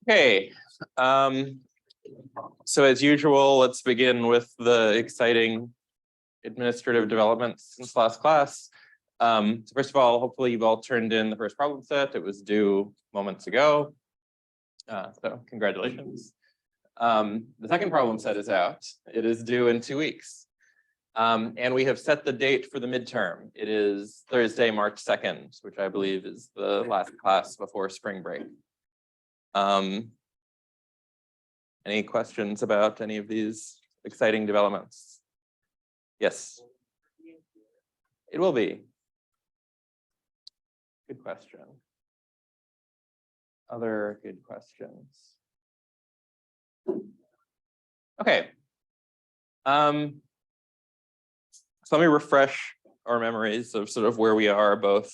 Okay, so as usual, let's begin with the exciting administrative developments since last class. So first of all, hopefully you've all turned in the first problem set. It was due moments ago, so congratulations. The second problem set is out. It is due in 2 weeks. And we have set the date for the midterm. It is Thursday, March 2nd, which I believe is the last class before spring break. Any questions about any of these exciting developments? Yes. It will be. Good question. Other good questions. Okay. So let me refresh our memories of sort of where we are both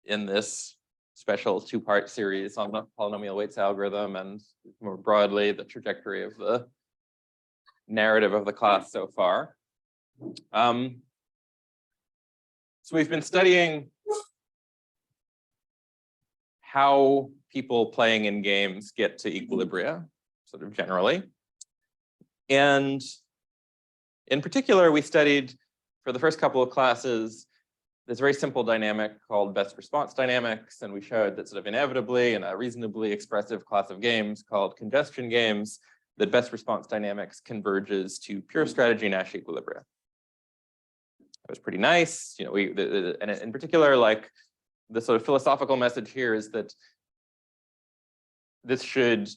in this special 2-part series on the polynomial weights algorithm and more broadly the trajectory of the narrative of the class so far. So we've been studying how people playing in games get to equilibria, sort of generally. And in particular, we studied for the first couple of classes this very simple dynamic called best response dynamics, and we showed that sort of inevitably in a reasonably expressive class of games called congestion games, that best response dynamics converges to pure strategy Nash equilibria. That was pretty nice, you know. And in particular, like the sort of philosophical message here is that this should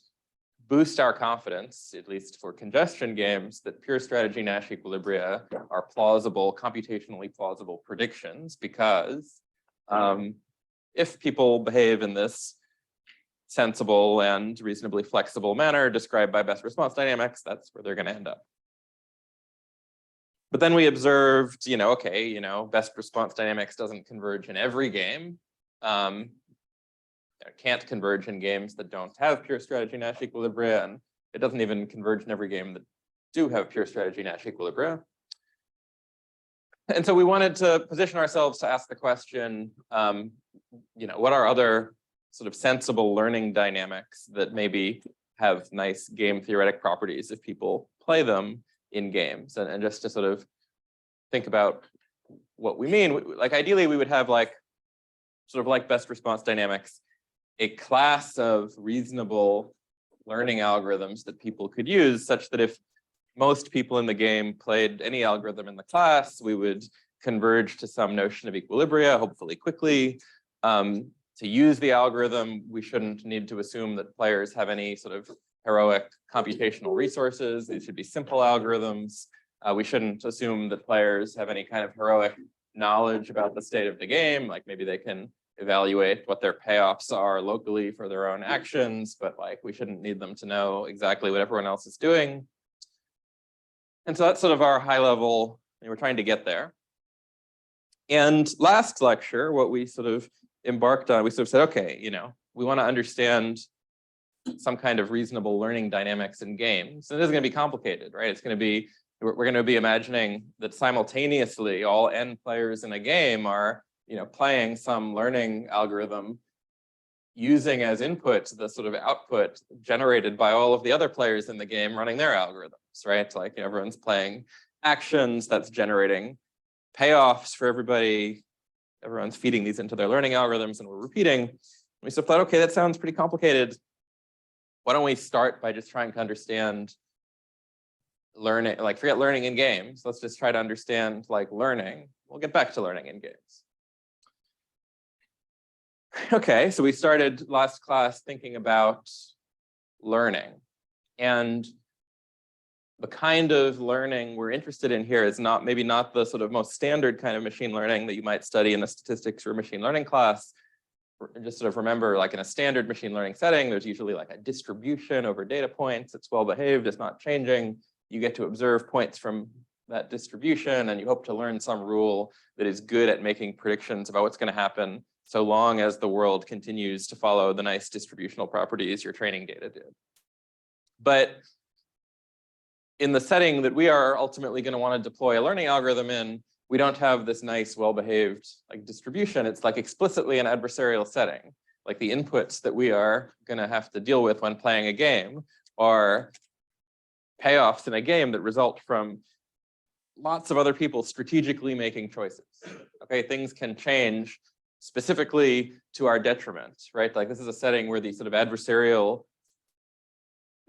boost our confidence, at least for congestion games, that pure strategy Nash equilibria are plausible, computationally plausible predictions, because if people behave in this sensible and reasonably flexible manner described by best response dynamics, that's where they're going to end up. But then we observed, okay, best response dynamics doesn't converge in every game. It can't converge in games that don't have pure strategy Nash equilibria, and it doesn't even converge in every game that do have pure strategy Nash equilibria. And so we wanted to position ourselves to ask the question, what are other sort of sensible learning dynamics that maybe have nice game theoretic properties if people play them in games, and just to sort of think about what we mean. Like ideally, we would have like best response dynamics, a class of reasonable learning algorithms that people could use, such that if most people in the game played any algorithm in the class, we would converge to some notion of equilibria, hopefully quickly. To use the algorithm, we shouldn't need to assume that players have any sort of heroic computational resources. These should be simple algorithms. We shouldn't assume that players have any kind of heroic knowledge about the state of the game, like maybe they can evaluate what their payoffs are locally for their own actions, but like we shouldn't need them to know exactly what everyone else is doing. And so that's sort of our high level, we're trying to get there. And last lecture, what we sort of embarked on, we sort of said, okay, we want to understand some kind of reasonable learning dynamics in games. And it is going to be complicated, right? It's going to be, we're going to be imagining that simultaneously all n players in a game are playing some learning algorithm using as input the sort of output generated by all of the other players in the game running their algorithms, right? Like everyone's playing actions that's generating payoffs for everybody. Everyone's feeding these into their learning algorithms and we're repeating. We sort of thought, okay, that sounds pretty complicated. Why don't we start by just trying to understand learning, like forget learning in games. Let's just try to understand like learning. We'll get back to learning in games. Okay, so we started last class thinking about learning, and the kind of learning we're interested in here is maybe not the sort of most standard kind of machine learning that you might study in a statistics or machine learning class. Just sort of remember, like in a standard machine learning setting, there's usually like a distribution over data points. It's well behaved, it's not changing. You get to observe points from that distribution, and you hope to learn some rule that is good at making predictions about what's going to happen, so long as the world continues to follow the nice distributional properties your training data did. But in the setting that we are ultimately going to want to deploy a learning algorithm in, we don't have this nice, well-behaved like distribution. It's like explicitly an adversarial setting. like the inputs that we are going to have to deal with when playing a game are payoffs in a game that result from lots of other people strategically making choices. Okay, things can change specifically to our detriment, right? Like this is a setting where the sort of adversarial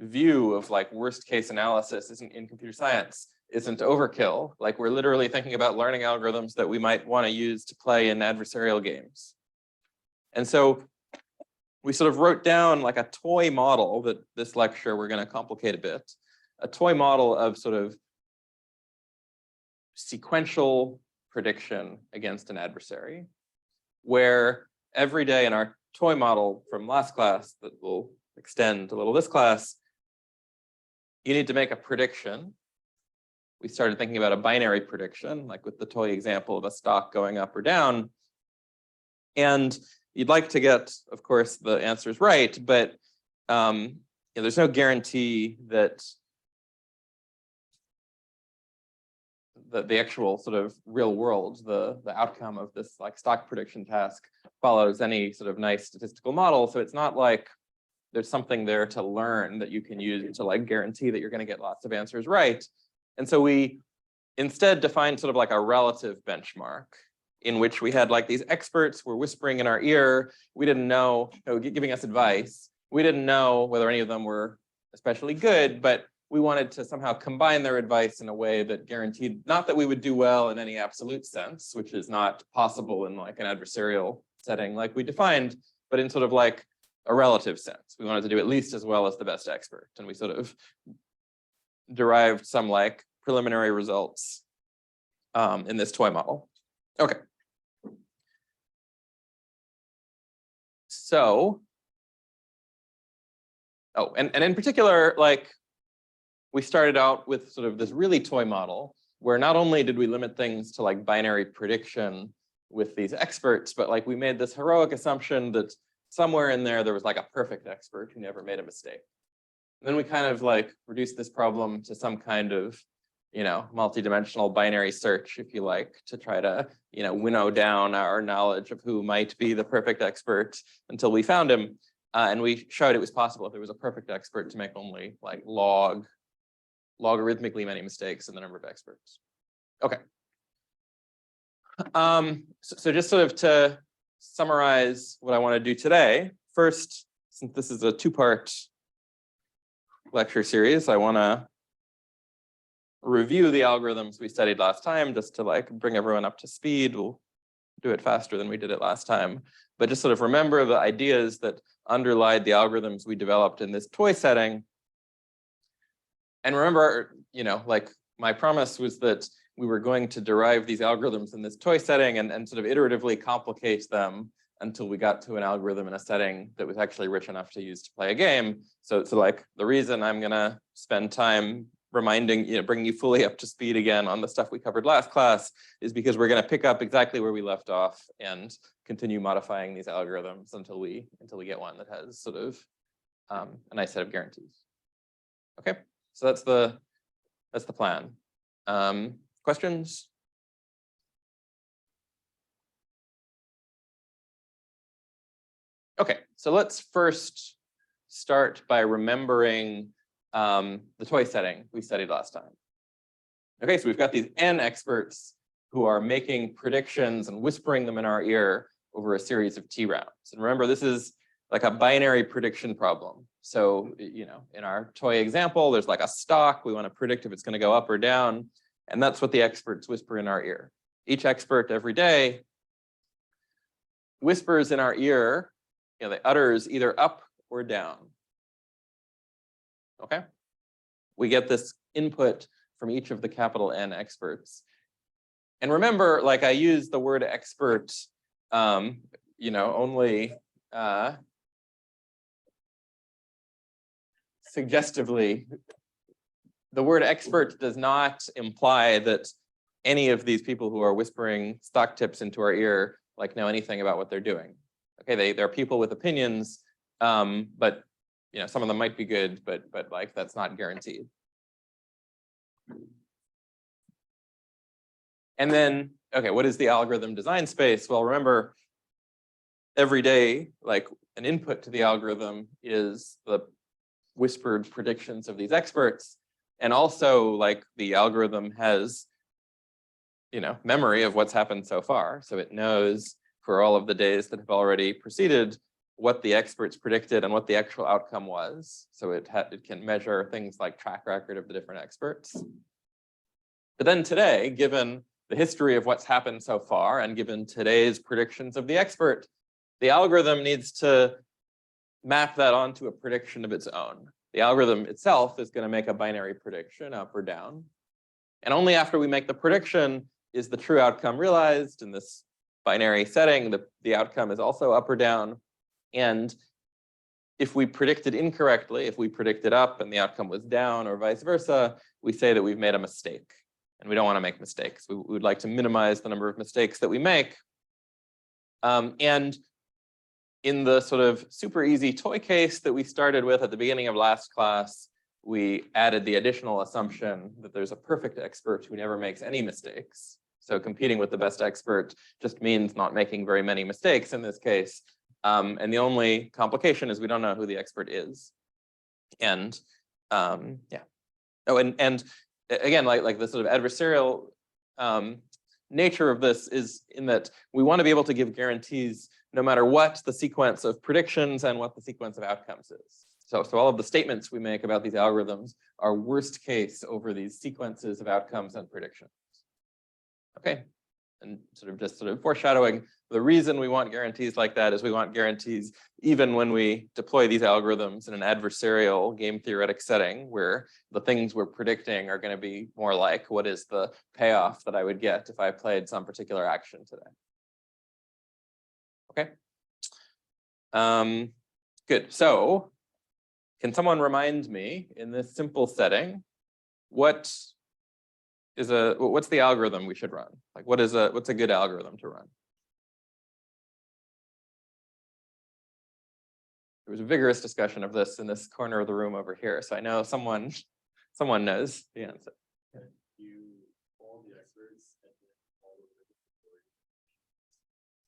view of like worst case analysis isn't in computer science isn't overkill. Like we're literally thinking about learning algorithms that we might want to use to play in adversarial games. And so we sort of wrote down like a toy model that this lecture we're going to complicate a bit, a toy model of sort of sequential prediction against an adversary, where every day in our toy model from last class that will extend a little this class, you need to make a prediction. We started thinking about a binary prediction, like with the toy example of a stock going up or down. And you'd like to get, of course, the answers right, but there's no guarantee that the actual sort of real world, the outcome of this like stock prediction task follows any sort of nice statistical model. So it's not like there's something there to learn that you can use to like guarantee that you're going to get lots of answers right. And so we instead defined sort of like a relative benchmark in which we had like these experts were whispering in our ear. We didn't know, giving us advice. We didn't know whether any of them were especially good, but we wanted to somehow combine their advice in a way that guaranteed not that we would do well in any absolute sense, which is not possible in like an adversarial setting like we defined, but in sort of like a relative sense. We wanted to do at least as well as the best expert. And we sort of derived some like preliminary results in this toy model. Okay. So, and in particular, like we started out with sort of this really toy model where not only did we limit things to like binary prediction with these experts, but like we made this heroic assumption that somewhere in there was like a perfect expert who never made a mistake. And then we kind of like reduced this problem to some kind of, multi-dimensional binary search, if you like, to try to, winnow down our knowledge of who might be the perfect expert until we found him. And we showed it was possible if there was a perfect expert to make only like logarithmically many mistakes in the number of experts. Okay. So just sort of to summarize what I want to do today. First, since this is a two-part lecture series, I want to review the algorithms we studied last time just to like bring everyone up to speed. We'll do it faster than we did it last time, but just sort of remember the ideas that underlied the algorithms we developed in this toy setting. And remember, like my promise was that we were going to derive these algorithms in this toy setting and sort of iteratively complicate them until we got to an algorithm in a setting that was actually rich enough to use to play a game. So like the reason I'm gonna spend time reminding, bringing you fully up to speed again on the stuff we covered last class is because we're gonna pick up exactly where we left off and continue modifying these algorithms until we get one that has sort of a nice set of guarantees. Okay, so that's the plan. Questions? Okay, so let's first start by remembering the toy setting we studied last time. Okay, so we've got these N experts who are making predictions and whispering them in our ear over a series of T rounds. And remember, this is like a binary prediction problem. So, in our toy example, there's like a stock. We want to predict if it's going to go up or down. And that's what the experts whisper in our ear. Each expert every day whispers in our ear, they utters either up or down. Okay? We get this input from each of the capital N experts. And remember, like I use the word expert, only suggestively. The word expert does not imply that any of these people who are whispering stock tips into our ear like know anything about what they're doing. Okay, they're people with opinions, but some of them might be good, but like that's not guaranteed. And then, okay, what is the algorithm design space? Well, remember, every day, like an input to the algorithm is the whispered predictions of these experts. And also like the algorithm has, memory of what's happened so far. So it knows for all of the days that have already preceded what the experts predicted and what the actual outcome was. So it can measure things like track record of the different experts. But then today, given the history of what's happened so far and given today's predictions of the expert, the algorithm needs to map that onto a prediction of its own. The algorithm itself is going to make a binary prediction, up or down. And only after we make the prediction is the true outcome realized. In this binary setting, the outcome is also up or down. And if we predicted incorrectly, if we predicted up and the outcome was down or vice versa, we say that we've made a mistake. And we don't want to make mistakes. We would like to minimize the number of mistakes that we make. And in the sort of super easy toy case that we started with at the beginning of last class, we added the additional assumption that there's a perfect expert who never makes any mistakes. So competing with the best expert just means not making very many mistakes in this case. And the only complication is we don't know who the expert is. And yeah. Oh, and again, like the sort of adversarial nature of this is in that we want to be able to give guarantees no matter what the sequence of predictions and what the sequence of outcomes is. So all of the statements we make about these algorithms are worst case over these sequences of outcomes and predictions. Okay, and just foreshadowing, the reason we want guarantees like that is we want guarantees even when we deploy these algorithms in an adversarial game theoretic setting where the things we're predicting are going to be more like what is the payoff that I would get if I played some particular action today. Okay. Good. So can someone remind me in this simple setting, what's the algorithm we should run? Like what's a good algorithm to run? There was a vigorous discussion of this in this corner of the room over here. So I know someone knows the answer. You follow the experts and then follow the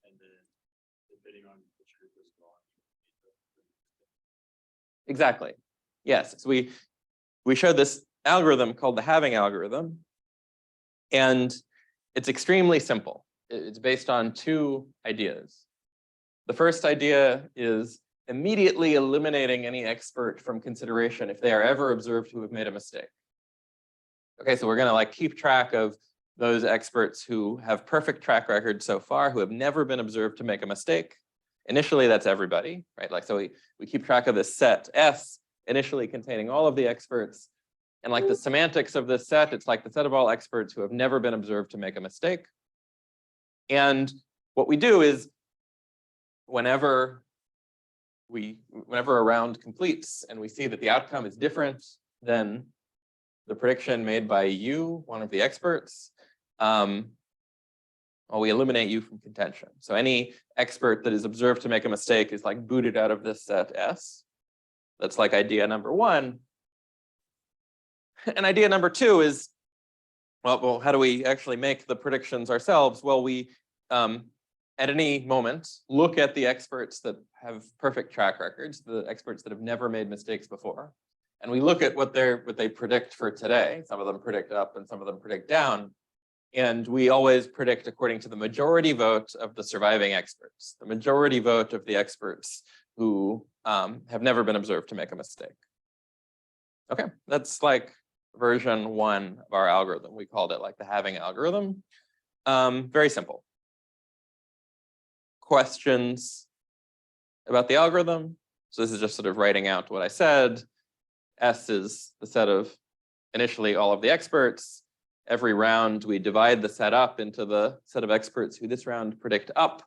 and then depending on which group is gone. Exactly. Yes. So we showed this algorithm called the halving algorithm, and it's extremely simple. It's based on two ideas. The first idea is immediately eliminating any expert from consideration if they are ever observed to have made a mistake. Okay, so we're going to keep track of those experts who have perfect track record so far, who have never been observed to make a mistake. Initially, that's everybody, right? So we keep track of this set S, initially containing all of the experts. And like the semantics of this set, it's like the set of all experts who have never been observed to make a mistake. And what we do is whenever a round completes and we see that the outcome is different than the prediction made by you, one of the experts, we eliminate you from contention. So any expert that is observed to make a mistake is booted out of this set S. That's idea number one. And idea number two is, well, how do we actually make the predictions ourselves? Well, we at any moment look at the experts that have perfect track records, the experts that have never made mistakes before, and we look at what they predict for today. Some of them predict up and some of them predict down. And we always predict according to the majority vote of the surviving experts, the majority vote of the experts who have never been observed to make a mistake. Okay, that's version one of our algorithm. We called it the halving algorithm. Very simple. Questions about the algorithm? So this is just writing out what I said. S is the set of initially all of the experts. Every round, we divide the set up into the set of experts who this round predict up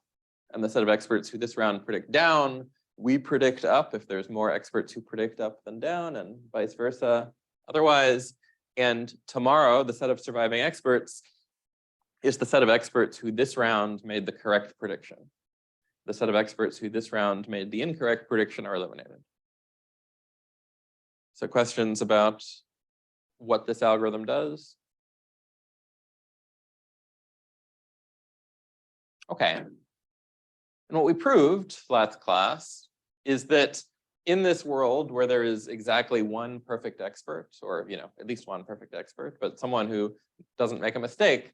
and the set of experts who this round predict down. We predict up if there's more experts who predict up than down and vice versa otherwise. And tomorrow, the set of surviving experts is the set of experts who this round made the correct prediction. The set of experts who this round made the incorrect prediction are eliminated. So questions about what this algorithm does? Okay. And what we proved last class is that in this world where there is exactly one perfect expert, or at least one perfect expert, but someone who doesn't make a mistake,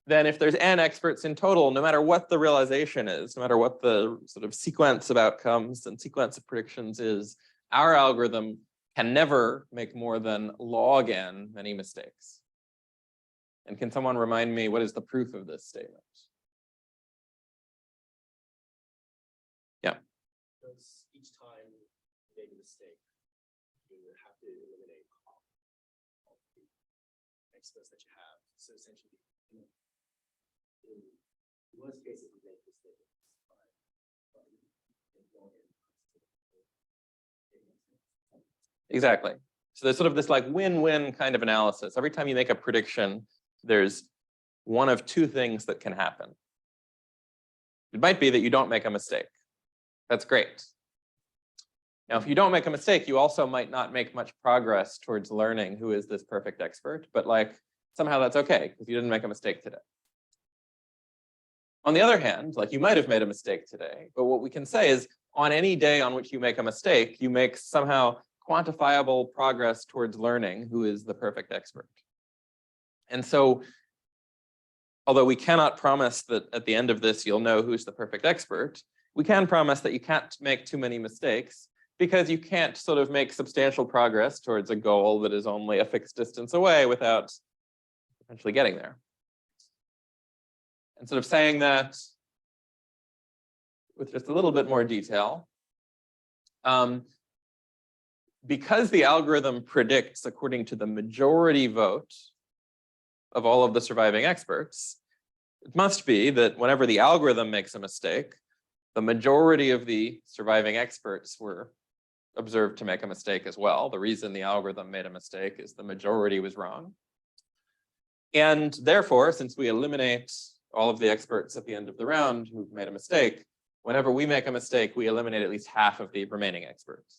then if there's n experts in total, no matter what the realization is, no matter what the sort of sequence of outcomes and sequence of predictions is, our algorithm can never make more than log n many mistakes. And can someone remind me what is the proof of this statement? Yeah. Because each time you make a mistake, you have to eliminate all the experts that you have. So essentially, in most cases, you make mistakes. Exactly. So there's sort of this like win-win kind of analysis. Every time you make a prediction, there's one of two things that can happen. It might be that you don't make a mistake. That's great. Now, if you don't make a mistake, you also might not make much progress towards learning who is this perfect expert, but like somehow that's okay because you didn't make a mistake today. On the other hand, like you might have made a mistake today, but what we can say is on any day on which you make a mistake, you make somehow quantifiable progress towards learning who is the perfect expert. And so, although we cannot promise that at the end of this, you'll know who's the perfect expert, we can promise that you can't make too many mistakes because you can't sort of make substantial progress towards a goal that is only a fixed distance away without eventually getting there. And sort of saying that with just a little bit more detail, because the algorithm predicts according to the majority vote of all of the surviving experts, it must be that whenever the algorithm makes a mistake, the majority of the surviving experts were observed to make a mistake as well. The reason the algorithm made a mistake is the majority was wrong. And therefore, since we eliminate all of the experts at the end of the round who've made a mistake, whenever we make a mistake, we eliminate at least half of the remaining experts.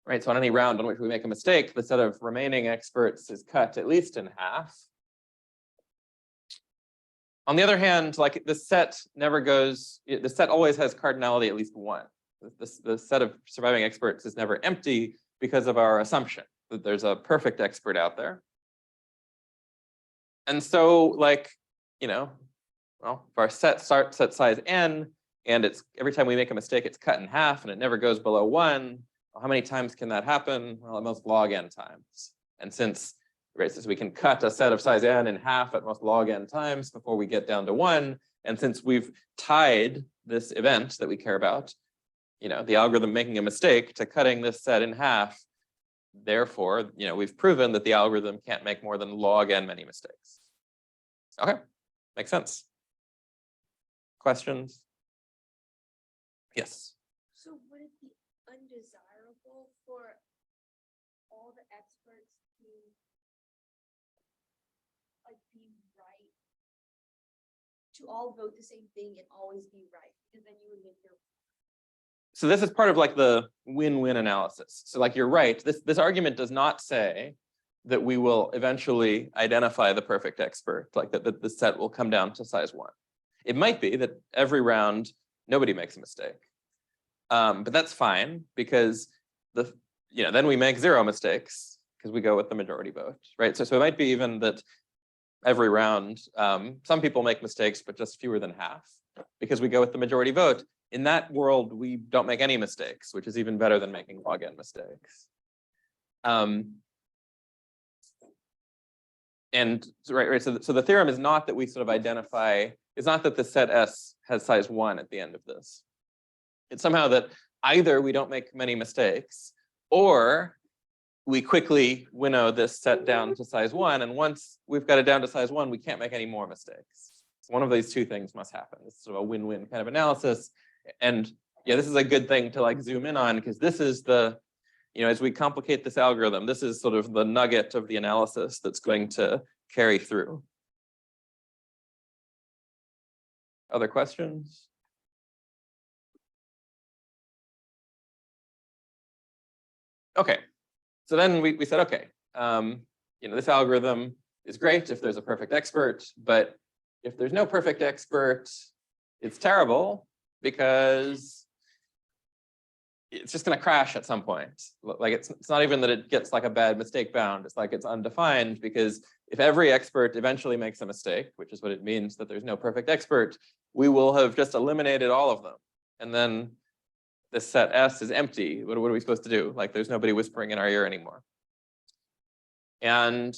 Right, so on any round on which we make a mistake, the set of remaining experts is cut at least in half. On the other hand, like the set never goes, the set always has cardinality at least one. The set of surviving experts is never empty because of our assumption that there's a perfect expert out there. And so like, well, if our set starts at size n, and it's every time we make a mistake, it's cut in half and it never goes below 1, well, how many times can that happen? Well, at most log n times. And since we can cut a set of size n in half at most log n times before we get down to 1, and since we've tied this event that we care about, the algorithm making a mistake to cutting this set in half, therefore, we've proven that the algorithm can't make more than log n many mistakes. Okay, makes sense. Questions? Yes. So would it be undesirable for all the experts to be right, to all vote the same thing and always be right, because then you would make your. So this is part of like the win-win analysis. So like you're right, this argument does not say that we will eventually identify the perfect expert, like that the set will come down to size 1. It might be that every round nobody makes a mistake, but that's fine because then we make 0 mistakes because we go with the majority vote, right? So it might be even that every round some people make mistakes, but just fewer than half because we go with the majority vote. In that world, we don't make any mistakes, which is even better than making log n mistakes. And right. So the theorem is not that we sort of identify. It's not that the set S has size 1 at the end of this. It's somehow that either we don't make many mistakes, or we quickly winnow this set down to size 1. And once we've got it down to size 1, we can't make any more mistakes. One of these two things must happen. It's sort of a win-win kind of analysis. And yeah, this is a good thing to like zoom in on because this is the, as we complicate this algorithm, this is sort of the nugget of the analysis that's going to carry through. Other questions? Okay, so then we said, okay, this algorithm is great if there's a perfect expert, but if there's no perfect expert, it's terrible because it's just going to crash at some point. Like it's not even that it gets like a bad mistake bound. It's like it's undefined, because if every expert eventually makes a mistake, which is what it means that there's no perfect expert, we will have just eliminated all of them. And then this set S is empty. What are we supposed to do? Like there's nobody whispering in our ear anymore. And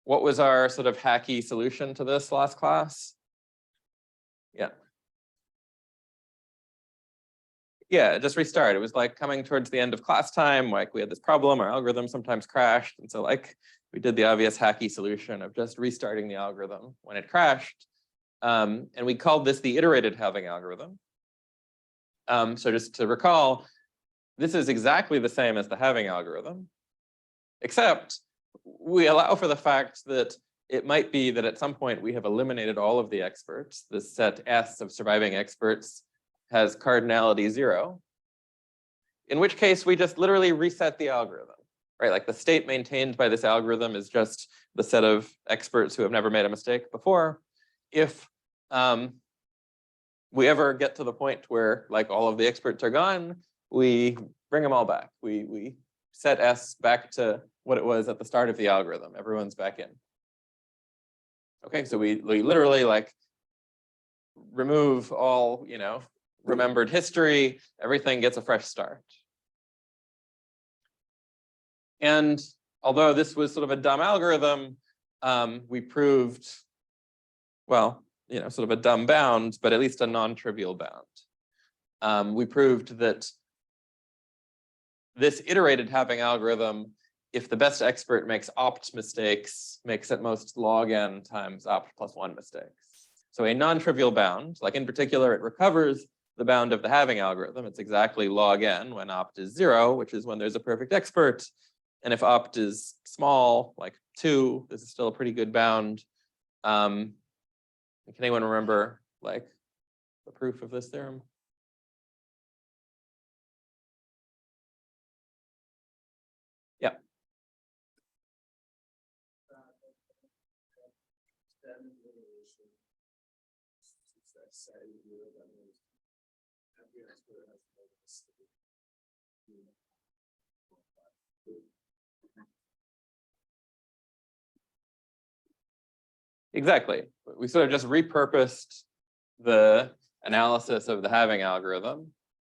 what was our sort of hacky solution to this last class? Yeah. Yeah, just restart. It was like coming towards the end of class time, like we had this problem, our algorithm sometimes crashed. And so like we did the obvious hacky solution of just restarting the algorithm when it crashed. And we called this the iterated halving algorithm. So just to recall, this is exactly the same as the halving algorithm, except we allow for the fact that it might be that at some point we have eliminated all of the experts. The set S of surviving experts has cardinality 0, in which case we just literally reset the algorithm, right? Like the state maintained by this algorithm is just the set of experts who have never made a mistake before. If we ever get to the point where like all of the experts are gone, we bring them all back. We set S back to what it was at the start of the algorithm. Everyone's back in. Okay, so we literally like remove all, remembered history, everything gets a fresh start. And although this was sort of a dumb algorithm, we proved, well, sort of a dumb bound, but at least a non-trivial bound. We proved that this iterated halving algorithm, if the best expert makes opt mistakes, makes at most log n times opt plus 1 mistakes. So a non-trivial bound, like in particular, it recovers the bound of the halving algorithm. It's exactly log n when opt is 0, which is when there's a perfect expert. And if opt is small, like 2, this is still a pretty good bound. Can anyone remember like the proof of this theorem? Yeah. Exactly. We sort of just repurposed the analysis of the halving algorithm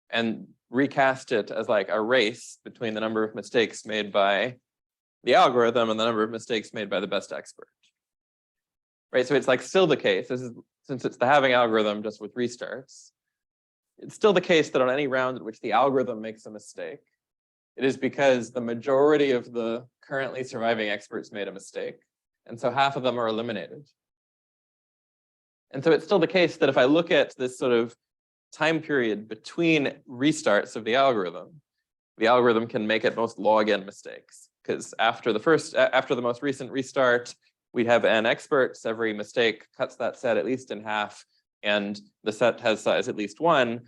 and recast it as like a race between the number of mistakes made by the algorithm and the number of mistakes made by the best expert. Right, so it's like still the case, since it's the halving algorithm just with restarts, it's still the case that on any round at which the algorithm makes a mistake, it is because the majority of the currently surviving experts made a mistake. And so half of them are eliminated. And so it's still the case that if I look at this sort of time period between restarts of the algorithm can make at most log n mistakes. Because after the most recent restart, we have n experts. Every mistake cuts that set at least in half, and the set has size at least 1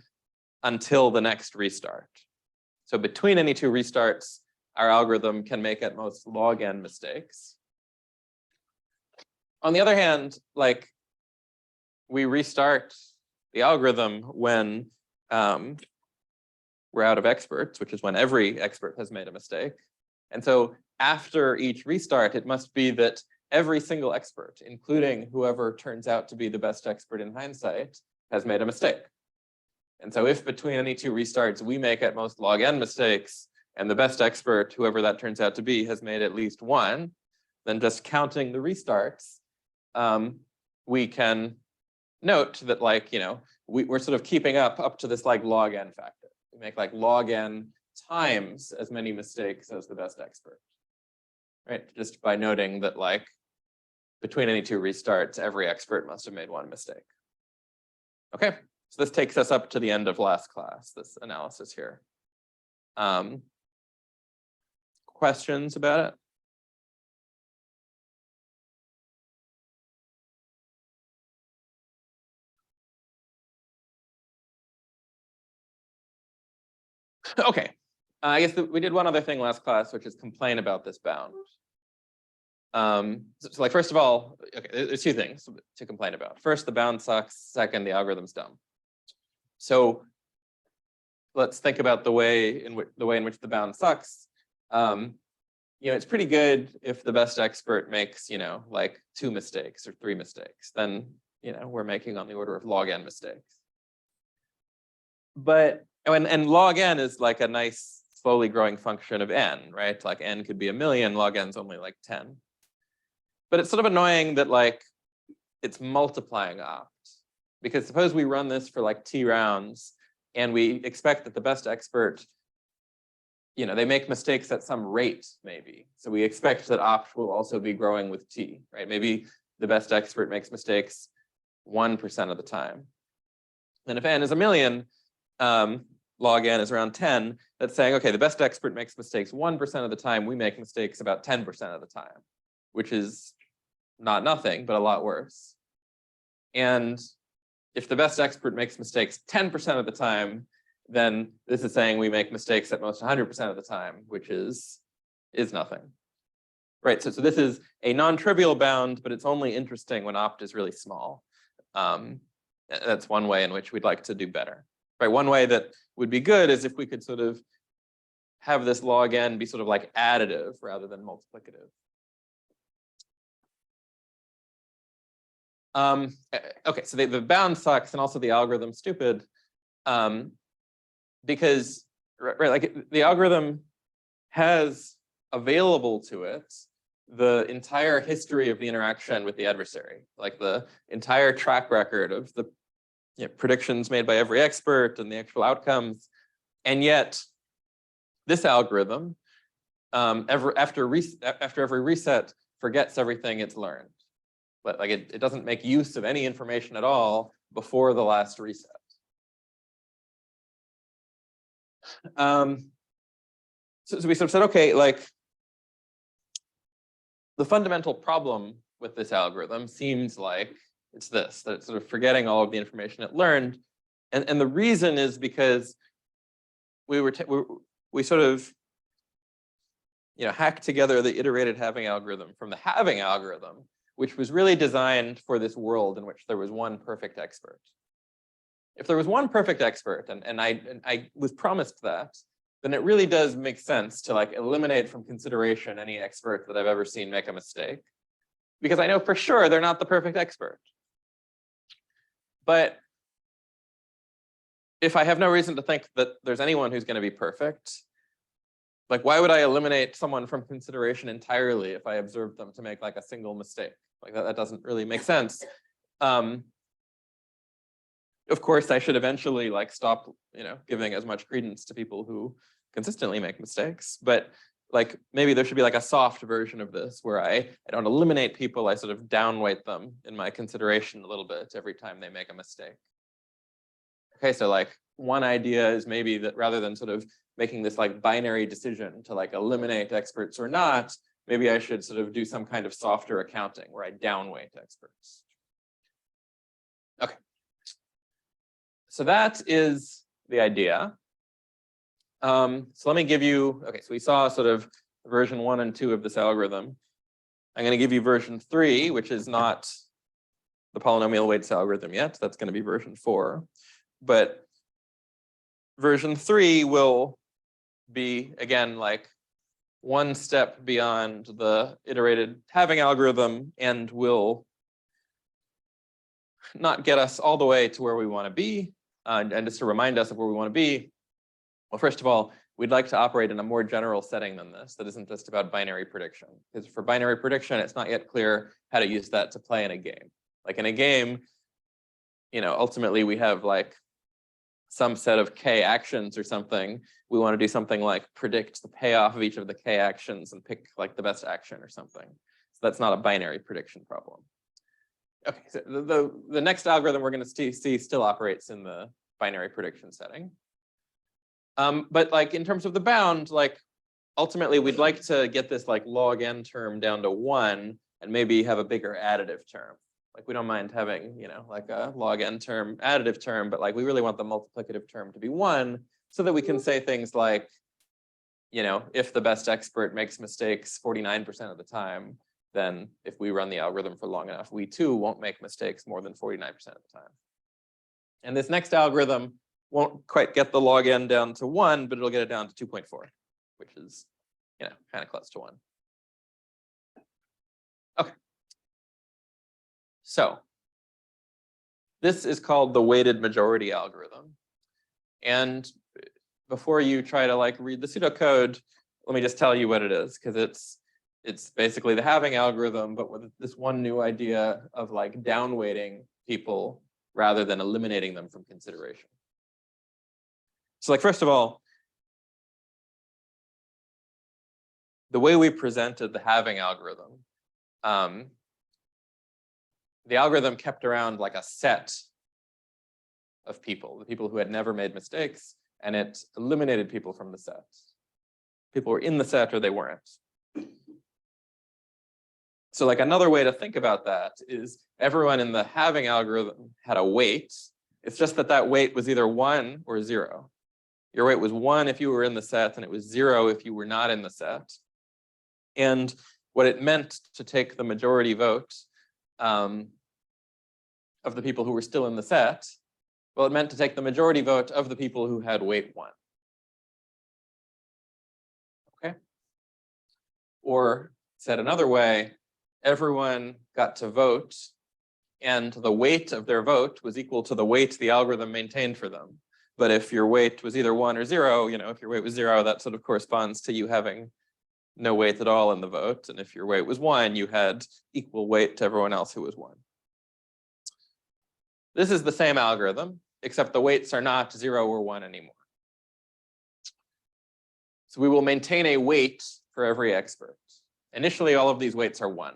until the next restart. So between any two restarts, our algorithm can make at most log n mistakes. On the other hand, like we restart the algorithm when we're out of experts, which is when every expert has made a mistake. And so after each restart, it must be that every single expert, including whoever turns out to be the best expert in hindsight, has made a mistake. And so if between any two restarts, we make at most log n mistakes, and the best expert, whoever that turns out to be, has made at least 1, then just counting the restarts, we can note that like, we're sort of keeping up to this like log n factor. We make like log n times as many mistakes as the best expert, right? Just by noting that like between any two restarts, every expert must have made 1 mistake. Okay, so this takes us up to the end of last class, this analysis here. Questions about it? Okay, I guess we did one other thing last class, which is complain about this bound. So like, first of all, okay, there's 2 things to complain about. First, the bound sucks. Second, the algorithm's dumb. So let's think about the way in which the bound sucks. It's pretty good if the best expert makes, like 2 mistakes or 3 mistakes, then, we're making on the order of log n mistakes. But, and log n is like a nice slowly growing function of n, right? Like n could be 1,000,000, log n is only like 10. But it's sort of annoying that like it's multiplying opt, because suppose we run this for like t rounds and we expect that the best expert, they make mistakes at some rate, maybe. So we expect that opt will also be growing with t, right? Maybe the best expert makes mistakes 1% of the time. And if n is 1,000,000, log n is around 10, that's saying, okay, the best expert makes mistakes 1% of the time, we make mistakes about 10% of the time, which is not nothing, but a lot worse. And if the best expert makes mistakes 10% of the time, then this is saying we make mistakes at most 100% of the time, which is nothing. Right, so this is a non-trivial bound, but it's only interesting when opt is really small. That's one way in which we'd like to do better. Right, one way that would be good is if we could sort of have this log n be sort of like additive rather than multiplicative. Okay, so the bound sucks and also the algorithm stupid, because like the algorithm has available to it the entire history of the interaction with the adversary, like the entire track record of the predictions made by every expert and the actual outcomes. And yet this algorithm, after every reset, forgets everything it's learned. But like it doesn't make use of any information at all before the last reset. So we sort of said, okay, like the fundamental problem with this algorithm seems like it's this, that it's sort of forgetting all of the information it learned. And the reason is because we sort of hacked together the iterated halving algorithm from the halving algorithm, which was really designed for this world in which there was one perfect expert. If there was one perfect expert, and I was promised that, then it really does make sense to like eliminate from consideration any expert that I've ever seen make a mistake, because I know for sure they're not the perfect expert. But if I have no reason to think that there's anyone who's going to be perfect, like why would I eliminate someone from consideration entirely if I observed them to make like a single mistake? Like that doesn't really make sense. Of course, I should eventually like stop, giving as much credence to people who consistently make mistakes. But like maybe there should be like a soft version of this where I don't eliminate people, I sort of downweight them in my consideration a little bit every time they make a mistake. Okay, so like one idea is maybe that rather than sort of making this like binary decision to like eliminate experts or not, maybe I should sort of do some kind of softer accounting where I downweight experts. Okay. So that is the idea. So let me give you, okay, so we saw sort of version 1 and 2 of this algorithm. I'm going to give you version 3, which is not the polynomial weights algorithm yet. That's going to be version 4. But version 3 will be, again, like one step beyond the iterated halving algorithm and will not get us all the way to where we want to be. And just to remind us of where we want to be, well, first of all, we'd like to operate in a more general setting than this that isn't just about binary prediction. Because for binary prediction, it's not yet clear how to use that to play in a game. Like in a game, ultimately we have like some set of k actions or something. We want to do something like predict the payoff of each of the k actions and pick like the best action or something. So that's not a binary prediction problem. Okay, so the next algorithm we're going to see still operates in the binary prediction setting. But like in terms of the bound, like ultimately we'd like to get this like log n term down to 1 and maybe have a bigger additive term. Like we don't mind having, like a log n term, additive term, but like we really want the multiplicative term to be 1 so that we can say things like, if the best expert makes mistakes 49% of the time, then if we run the algorithm for long enough, we too won't make mistakes more than 49% of the time. And this next algorithm won't quite get the log n down to 1, but it'll get it down to 2.4, which is, kind of close to 1. Okay. So this is called the weighted majority algorithm. And before you try to read the pseudocode, let me just tell you what it is, because it's basically the halving algorithm, but with this one new idea of downweighting people rather than eliminating them from consideration. So first of all, the way we presented the halving algorithm, the algorithm kept around a set of people, the people who had never made mistakes, and it eliminated people from the set. People were in the set or they weren't. So another way to think about that is everyone in the halving algorithm had a weight. It's just that weight was either 1 or 0. Your weight was 1 if you were in the set, and it was 0 if you were not in the set. And what it meant to take the majority vote of the people who were still in the set, well, it meant to take the majority vote of the people who had weight 1. Okay? Or said another way, everyone got to vote, and the weight of their vote was equal to the weight the algorithm maintained for them. But if your weight was either 1 or 0, if your weight was 0, that sort of corresponds to you having no weight at all in the vote. And if your weight was 1, you had equal weight to everyone else who was 1. This is the same algorithm, except the weights are not 0 or 1 anymore. So we will maintain a weight for every expert. Initially, all of these weights are 1.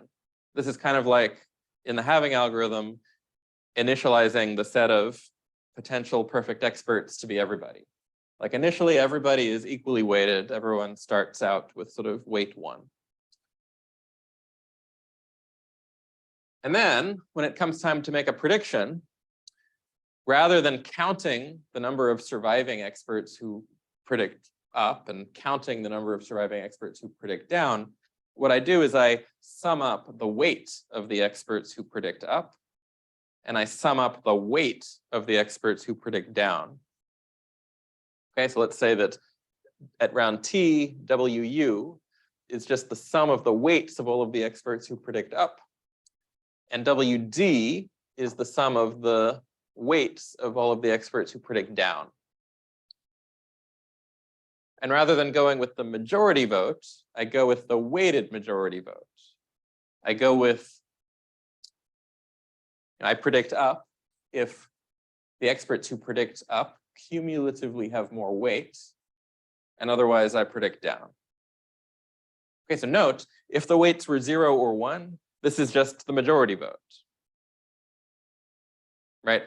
This is kind of like in the halving algorithm, initializing the set of potential perfect experts to be everybody. Initially, everybody is equally weighted. Everyone starts out with sort of weight 1. And then when it comes time to make a prediction, rather than counting the number of surviving experts who predict up and counting the number of surviving experts who predict down, what I do is I sum up the weight of the experts who predict up, and I sum up the weight of the experts who predict down. Okay, so let's say that at round T, WU is just the sum of the weights of all of the experts who predict up, and WD is the sum of the weights of all of the experts who predict down. And rather than going with the majority vote, I go with the weighted majority vote. I go with, I predict up if the experts who predict up cumulatively have more weight, and otherwise I predict down. Okay, so note, if the weights were 0 or 1, this is just the majority vote. Right,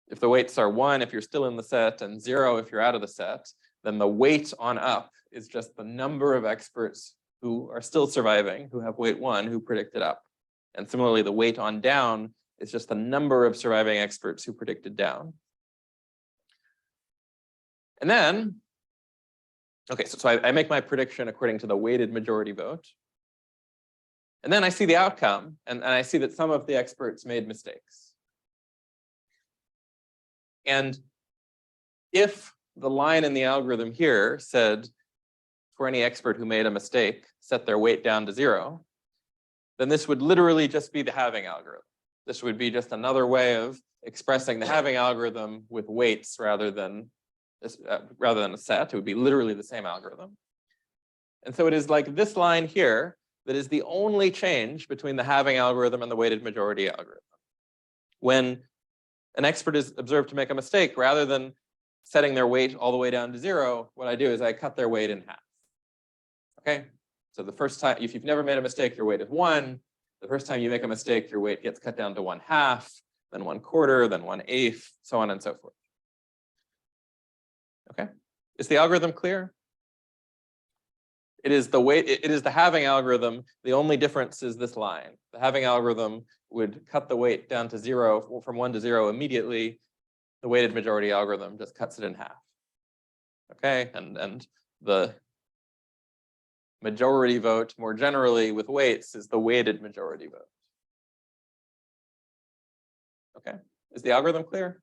if the weights are 1 if you're still in the set and 0 if you're out of the set, then the weight on up is just the number of experts who are still surviving, who have weight 1, who predicted up. And similarly, the weight on down is just the number of surviving experts who predicted down. And then, okay, so I make my prediction according to the weighted majority vote. And then I see the outcome, and I see that some of the experts made mistakes. And if the line in the algorithm here said, for any expert who made a mistake, set their weight down to 0, then this would literally just be the halving algorithm. This would be just another way of expressing the halving algorithm with weights rather than a set. It would be literally the same algorithm. And so it is this line here that is the only change between the halving algorithm and the weighted majority algorithm. When an expert is observed to make a mistake, rather than setting their weight all the way down to 0, what I do is I cut their weight in half. Okay, so the first time, if you've never made a mistake, your weight is 1. The first time you make a mistake, your weight gets cut down to 1/2, then 1/4, then 1/8, so on and so forth. Okay, is the algorithm clear? It is the weight, it is the halving algorithm. The only difference is this line. The halving algorithm would cut the weight down to 0, from 1 to 0 immediately. The weighted majority algorithm just cuts it in half. Okay, and the majority vote more generally with weights is the weighted majority vote. Okay, is the algorithm clear?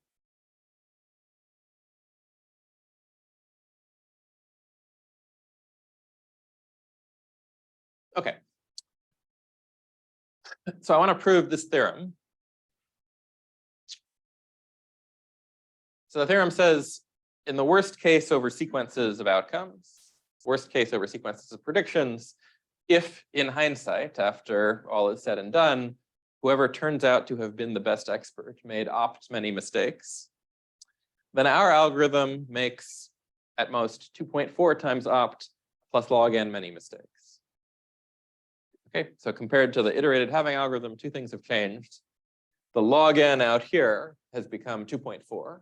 Okay. So I want to prove this theorem. So the theorem says, in the worst case over sequences of outcomes, worst case over sequences of predictions, if in hindsight, after all is said and done, whoever turns out to have been the best expert made opt many mistakes, then our algorithm makes at most 2.4 times opt plus log n many mistakes. Okay, so compared to the iterated halving algorithm, two things have changed. The log n out here has become 2.4.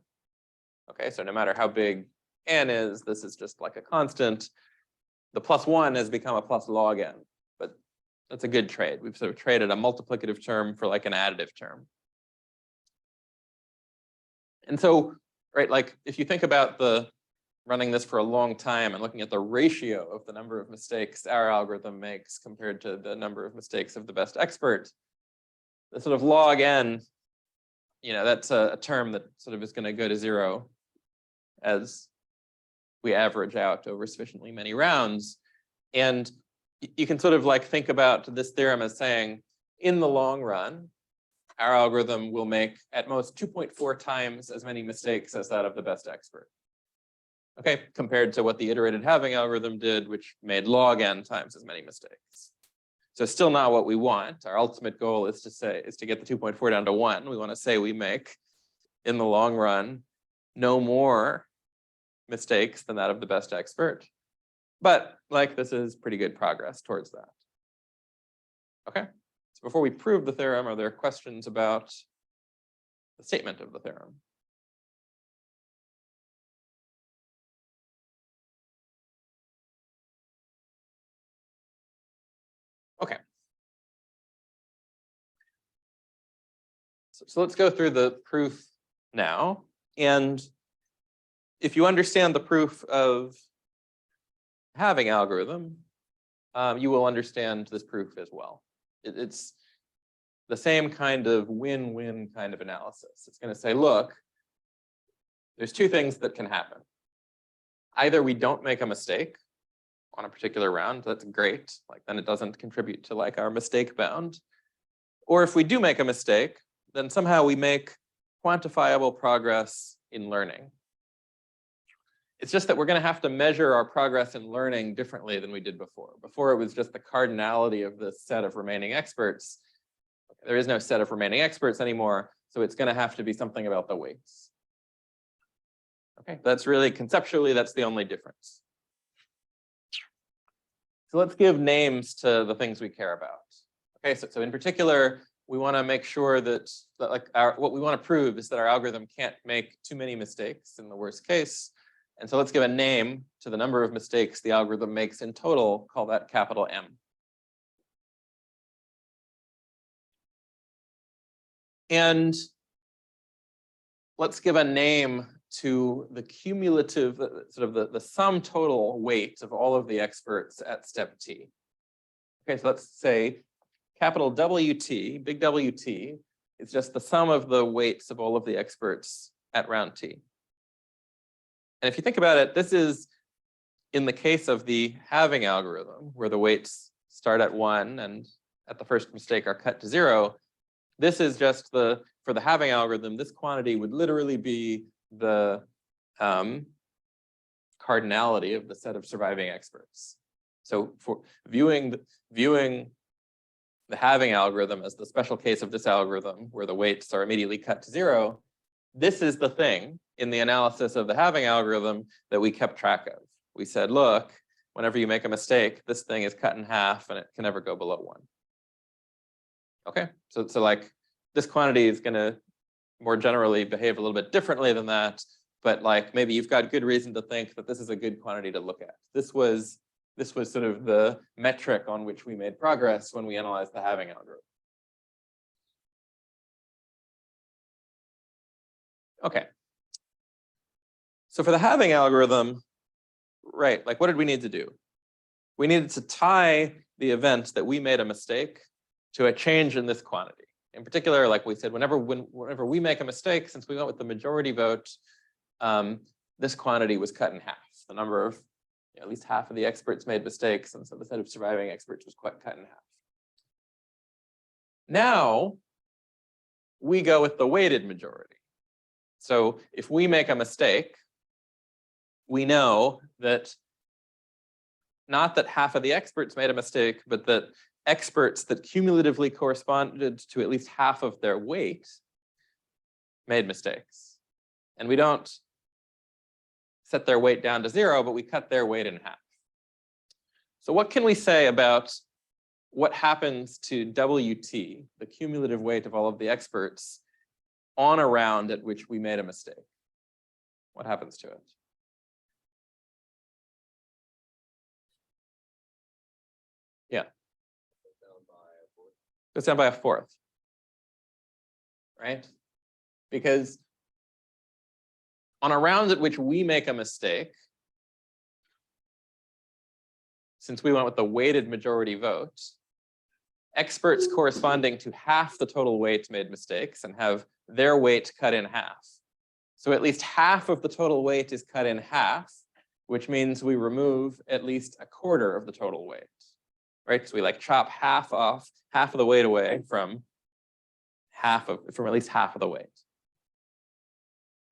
Okay, so no matter how big n is, this is just like a constant. The +1 has become a plus log n, but that's a good trade. We've sort of traded a multiplicative term for like an additive term. And so, right, like if you think about running this for a long time and looking at the ratio of the number of mistakes our algorithm makes compared to the number of mistakes of the best expert, the sort of log n, that's a term that sort of is going to go to 0 as we average out over sufficiently many rounds. And you can sort of like think about this theorem as saying, in the long run, our algorithm will make at most 2.4 times as many mistakes as that of the best expert. Okay, compared to what the iterated halving algorithm did, which made log n times as many mistakes. So still not what we want. Our ultimate goal is to get the 2.4 down to 1. We want to say we make, in the long run, no more mistakes than that of the best expert. But like this is pretty good progress towards that. Okay, so before we prove the theorem, are there questions about the statement of the theorem? Okay. So let's go through the proof now. And if you understand the proof of halving algorithm, you will understand this proof as well. It's the same kind of win-win kind of analysis. It's going to say, look, there's two things that can happen. Either we don't make a mistake on a particular round, that's great. Like then it doesn't contribute to like our mistake bound. Or if we do make a mistake, then somehow we make quantifiable progress in learning. It's just that we're going to have to measure our progress in learning differently than we did before. Before it was just the cardinality of this set of remaining experts. There is no set of remaining experts anymore, so it's going to have to be something about the weights. Okay, that's really conceptually, that's the only difference. So let's give names to the things we care about. Okay, so in particular, we want to make sure that like what we want to prove is that our algorithm can't make too many mistakes in the worst case. And so let's give a name to the number of mistakes the algorithm makes in total, call that capital M. And let's give a name to the cumulative, sort of the sum total weight of all of the experts at step t. Okay, so let's say capital WT, big WT, is just the sum of the weights of all of the experts at round t. And if you think about it, this is in the case of the halving algorithm, where the weights start at 1 and at the first mistake are cut to 0. This is just for the halving algorithm, this quantity would literally be the cardinality of the set of surviving experts. So for viewing the halving algorithm as the special case of this algorithm, where the weights are immediately cut to 0, this is the thing in the analysis of the halving algorithm that we kept track of. We said, look, whenever you make a mistake, this thing is cut in half and it can never go below 1. Okay, so like this quantity is going to more generally behave a little bit differently than that, but like maybe you've got good reason to think that this is a good quantity to look at. This was sort of the metric on which we made progress when we analyzed the halving algorithm. Okay. So for the halving algorithm, right, like what did we need to do? We needed to tie the event that we made a mistake to a change in this quantity. In particular, like we said, whenever we make a mistake, since we went with the majority vote, this quantity was cut in half. The number of at least half of the experts made mistakes, and so the set of surviving experts was quite cut in half. Now, we go with the weighted majority. So if we make a mistake, we know that not that half of the experts made a mistake, but that experts that cumulatively corresponded to at least half of their weight made mistakes. And we don't set their weight down to 0, but we cut their weight in half. So what can we say about what happens to WT, the cumulative weight of all of the experts, on a round at which we made a mistake? What happens to it? Yeah. Goes down by a fourth. Right? Because on a round at which we make a mistake, since we went with the weighted majority vote, experts corresponding to half the total weight made mistakes and have their weight cut in half. So at least half of the total weight is cut in half, which means we remove at least a quarter of the total weight, right? So we like chop half off, half of the weight away from at least half of the weight.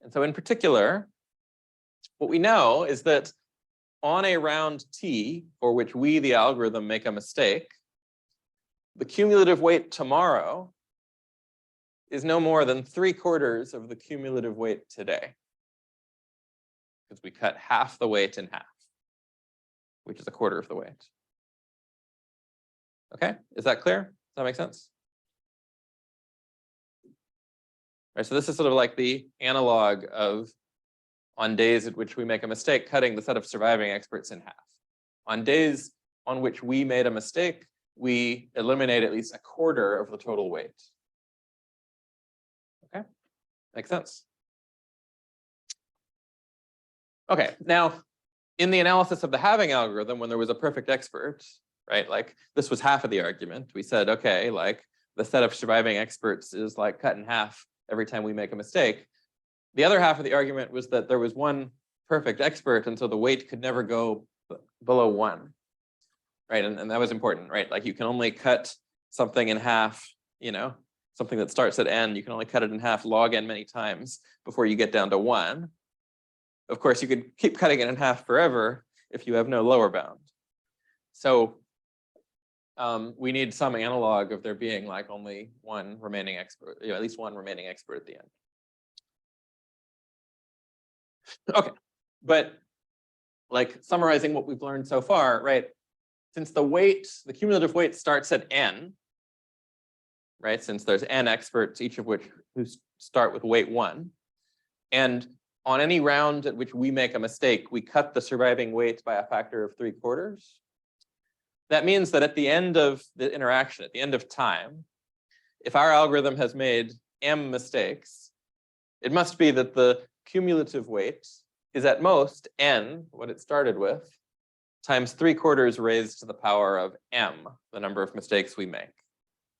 And so in particular, what we know is that on a round T for which we, the algorithm, make a mistake, the cumulative weight tomorrow is no more than 3/4 of the cumulative weight today, because we cut half the weight in half, which is a quarter of the weight. Okay, is that clear? Does that make sense? All right, so this is sort of like the analog of on days at which we make a mistake, cutting the set of surviving experts in half. On days on which we made a mistake, we eliminate at least a quarter of the total weight. Okay, makes sense. Okay, now in the analysis of the halving algorithm, when there was a perfect expert, right, like this was half of the argument. We said, okay, like the set of surviving experts is like cut in half every time we make a mistake. The other half of the argument was that there was one perfect expert, and so the weight could never go below 1, right? And that was important, right? Like you can only cut something in half, you know, something that starts at n, you can only cut it in half log n many times before you get down to 1. Of course, you could keep cutting it in half forever if you have no lower bound. So we need some analog of there being like only one remaining expert, at least one remaining expert at the end. Okay, but like summarizing what we've learned so far, right? Since the cumulative weight starts at n, right? Since there's n experts, each of which who start with weight 1, and on any round at which we make a mistake, we cut the surviving weight by a factor of 3/4. That means that at the end of the interaction, at the end of time, if our algorithm has made m mistakes, it must be that the cumulative weight is at most n, what it started with, times 3/4 raised to the power of m, the number of mistakes we make.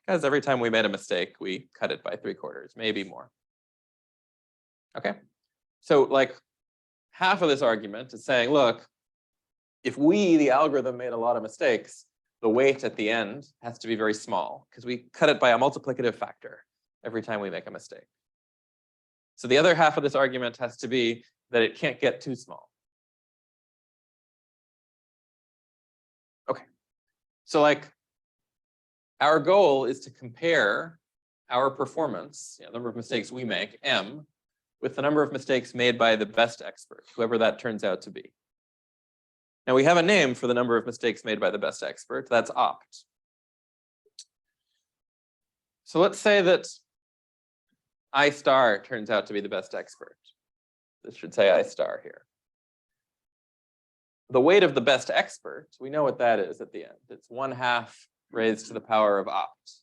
Because every time we made a mistake, we cut it by 3/4, maybe more. Okay, so like half of this argument is saying, look, if we, the algorithm, made a lot of mistakes, the weight at the end has to be very small because we cut it by a multiplicative factor every time we make a mistake. So the other half of this argument has to be that it can't get too small. Okay, so like our goal is to compare our performance, the number of mistakes we make, m, with the number of mistakes made by the best expert, whoever that turns out to be. Now we have a name for the number of mistakes made by the best expert, that's opt. So let's say that I star turns out to be the best expert. This should say I star here. The weight of the best expert, we know what that is at the end. It's 1/2 raised to the power of opt.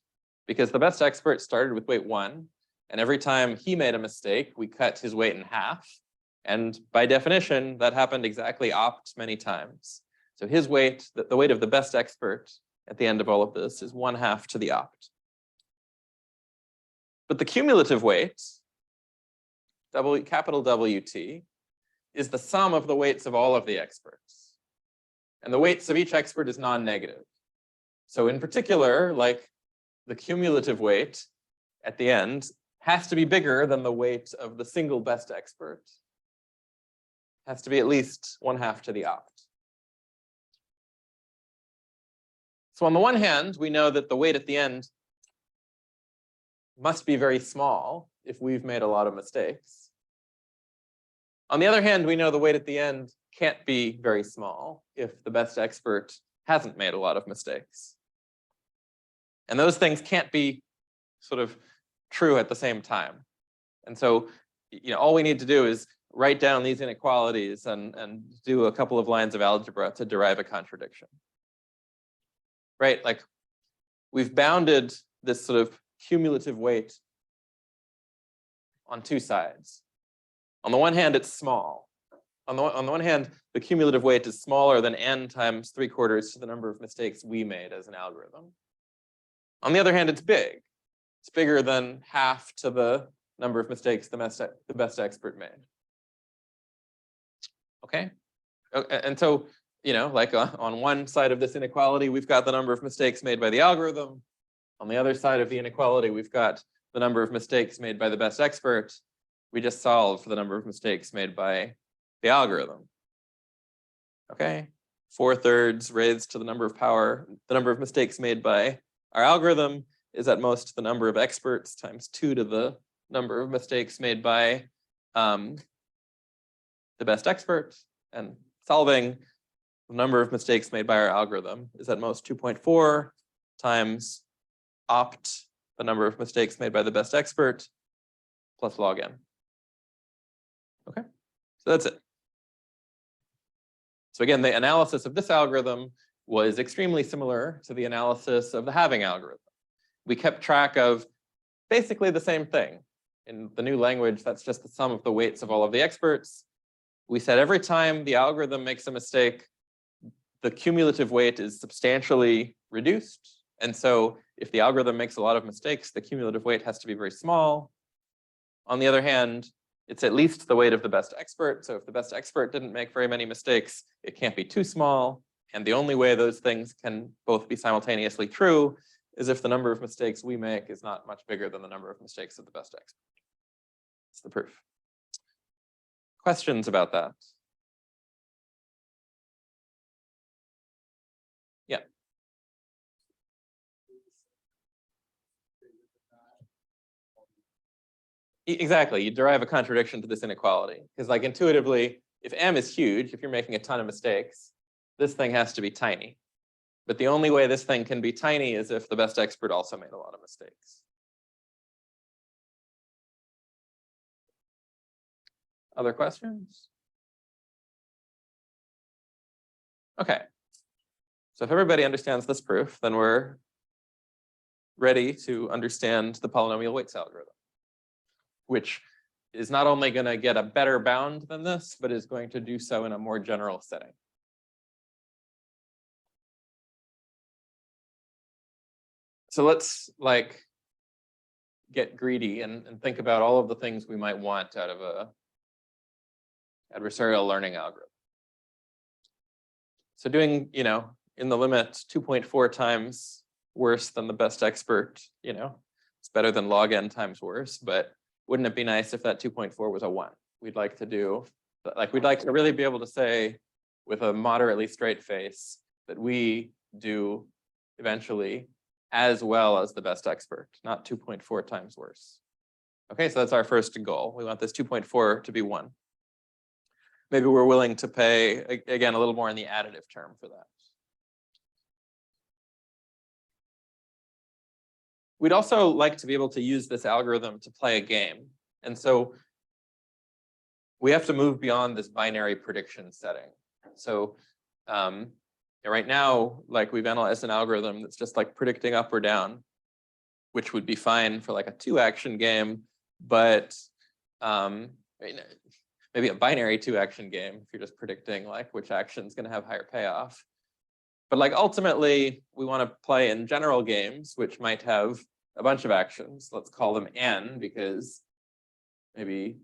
Because the best expert started with weight 1, and every time he made a mistake, we cut his weight in half. And by definition, that happened exactly opt many times. So his weight, the weight of the best expert at the end of all of this is 1/2 to the opt. But the cumulative weight, capital WT, is the sum of the weights of all of the experts. And the weights of each expert is non-negative. So in particular, like the cumulative weight at the end has to be bigger than the weight of the single best expert. Has to be at least 1/2 to the opt. So on the one hand, we know that the weight at the end must be very small if we've made a lot of mistakes. On the other hand, we know the weight at the end can't be very small if the best expert hasn't made a lot of mistakes. And those things can't be sort of true at the same time. And so, all we need to do is write down these inequalities and do a couple of lines of algebra to derive a contradiction. Right? Like we've bounded this sort of cumulative weight on two sides. On the one hand, it's small. On the one hand, the cumulative weight is smaller than n times 3/4 to the number of mistakes we made as an algorithm. On the other hand, it's big. It's bigger than 1/2 to the number of mistakes the best expert made. Okay? And so, like on one side of this inequality, we've got the number of mistakes made by the algorithm. On the other side of the inequality, we've got the number of mistakes made by the best expert. We just solved for the number of mistakes made by the algorithm. Okay? 4/3 raised to the number of power. The number of mistakes made by our algorithm is at most the number of experts times 2 to the number of mistakes made by the best expert. And solving the number of mistakes made by our algorithm is at most 2.4 times opt the number of mistakes made by the best expert plus log n. Okay, so that's it. So again, the analysis of this algorithm was extremely similar to the analysis of the halving algorithm. We kept track of basically the same thing. In the new language, that's just the sum of the weights of all of the experts. We said every time the algorithm makes a mistake, the cumulative weight is substantially reduced. And so if the algorithm makes a lot of mistakes, the cumulative weight has to be very small. On the other hand, it's at least the weight of the best expert. So if the best expert didn't make very many mistakes, it can't be too small. And the only way those things can both be simultaneously true is if the number of mistakes we make is not much bigger than the number of mistakes of the best expert. That's the proof. Questions about that? Yeah. Exactly, you derive a contradiction to this inequality. Because like intuitively, if m is huge, if you're making a ton of mistakes, this thing has to be tiny. But the only way this thing can be tiny is if the best expert also made a lot of mistakes. Other questions? Okay. So if everybody understands this proof, then we're ready to understand the polynomial weights algorithm, which is not only going to get a better bound than this, but is going to do so in a more general setting. So let's get greedy and think about all of the things we might want out of a adversarial learning algorithm. So doing, in the limit 2.4 times worse than the best expert, it's better than log n times worse, but wouldn't it be nice if that 2.4 was a 1? We'd like to really be able to say with a moderately straight face that we do eventually as well as the best expert, not 2.4 times worse. Okay, so that's our first goal. We want this 2.4 to be 1. Maybe we're willing to pay, again, a little more in the additive term for that. We'd also like to be able to use this algorithm to play a game. And so we have to move beyond this binary prediction setting. So right now, we've analyzed an algorithm that's just predicting up or down, which would be fine for a 2-action game, but maybe a binary 2-action game if you're just predicting which action is going to have higher payoff. But ultimately, we want to play in general games, which might have a bunch of actions. Let's call them n, because maybe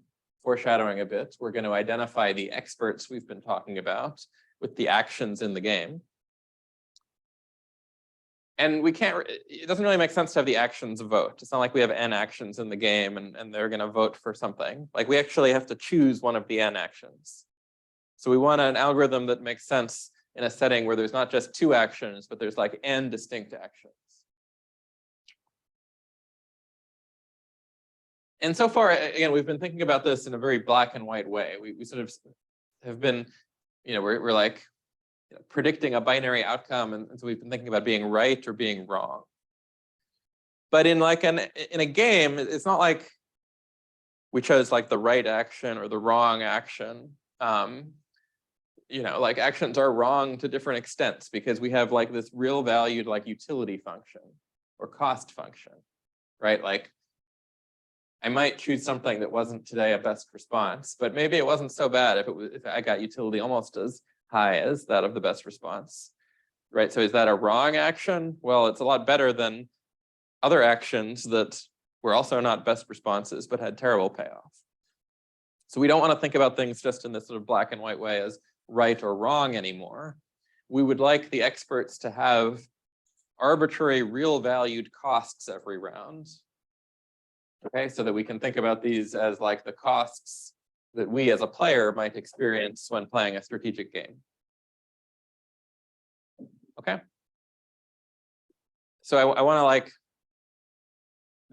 foreshadowing a bit, we're going to identify the experts we've been talking about. with the actions in the game. And we can't, it doesn't really make sense to have the actions vote. It's not like we have n actions in the game and they're going to vote for something. Like we actually have to choose one of the n actions. So we want an algorithm that makes sense in a setting where there's not just two actions, but there's like n distinct actions. And so far, again, we've been thinking about this in a very black and white way. We sort of have been, we're like, predicting a binary outcome, and so we've been thinking about being right or being wrong. But in like in a game, it's not like we chose like the right action or the wrong action. Like actions are wrong to different extents because we have like this real valued like utility function or cost function, right? Like I might choose something that wasn't today a best response, but maybe it wasn't so bad if I got utility almost as high as that of the best response, right? So is that a wrong action? Well, it's a lot better than other actions that were also not best responses, but had terrible payoff. So we don't want to think about things just in this sort of black and white way as right or wrong anymore. We would like the experts to have arbitrary real valued costs every round. Okay, so that we can think about these as like the costs that we as a player might experience when playing a strategic game. Okay. So I want to like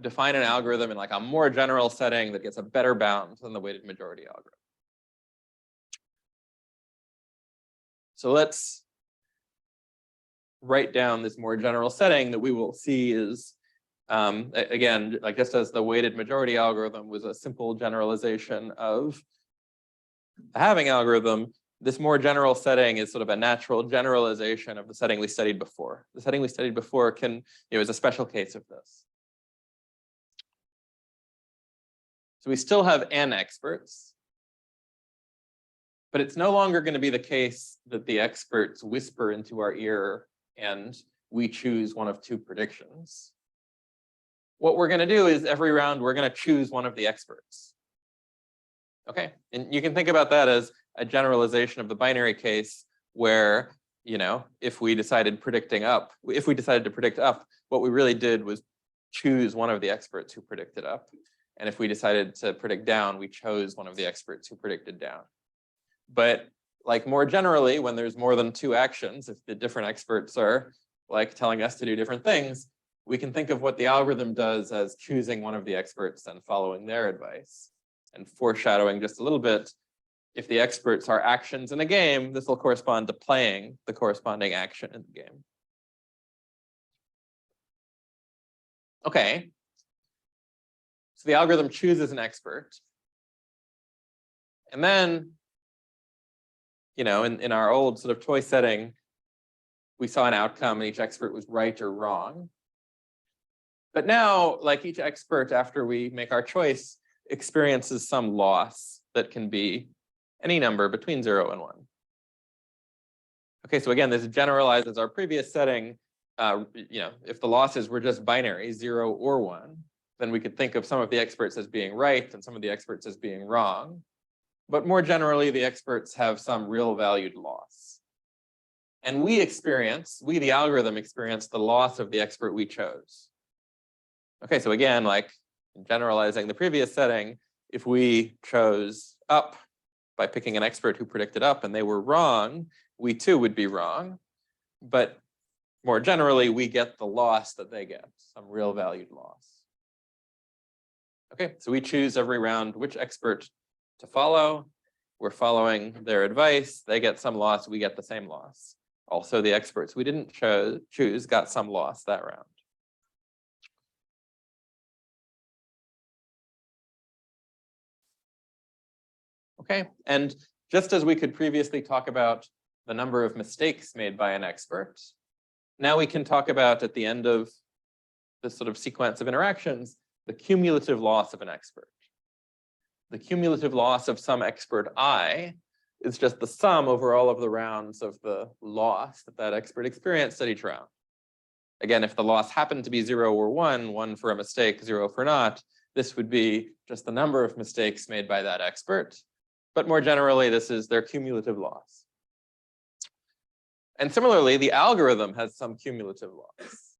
define an algorithm in like a more general setting that gets a better bound than the weighted majority algorithm. So let's write down this more general setting that we will see is, again, like just as the weighted majority algorithm was a simple generalization of the halving algorithm, this more general setting is sort of a natural generalization of the setting we studied before. The setting we studied before is a special case of this. So we still have n experts, but it's no longer going to be the case that the experts whisper into our ear and we choose one of two predictions. What we're going to do is every round, we're going to choose one of the experts. Okay, and you can think about that as a generalization of the binary case where, if we decided to predict up, what we really did was choose one of the experts who predicted up. And if we decided to predict down, we chose one of the experts who predicted down. But like more generally, when there's more than two actions, if the different experts are like telling us to do different things, we can think of what the algorithm does as choosing one of the experts and following their advice. And foreshadowing just a little bit, if the experts are actions in a game, this will correspond to playing the corresponding action in the game. Okay. So the algorithm chooses an expert. And then, in our old sort of choice setting, we saw an outcome and each expert was right or wrong. But now, like each expert, after we make our choice, experiences some loss that can be any number between 0 and 1. Okay, so again, this generalizes our previous setting. If the losses were just binary, 0 or 1, then we could think of some of the experts as being right and some of the experts as being wrong. But more generally, the experts have some real valued loss. And we, the algorithm, experience the loss of the expert we chose. Okay, so again, like generalizing the previous setting, if we chose up by picking an expert who predicted up and they were wrong, we too would be wrong. But more generally, we get the loss that they get, some real valued loss. Okay, so we choose every round which expert to follow. We're following their advice. They get some loss, we get the same loss. Also, the experts we didn't choose got some loss that round. Okay, and just as we could previously talk about the number of mistakes made by an expert, now we can talk about at the end of this sort of sequence of interactions, the cumulative loss of an expert. The cumulative loss of some expert I is just the sum over all of the rounds of the loss that expert experienced at each round. Again, if the loss happened to be 0 or 1, 1 for a mistake, 0 for not, this would be just the number of mistakes made by that expert. But more generally, this is their cumulative loss. And similarly, the algorithm has some cumulative loss.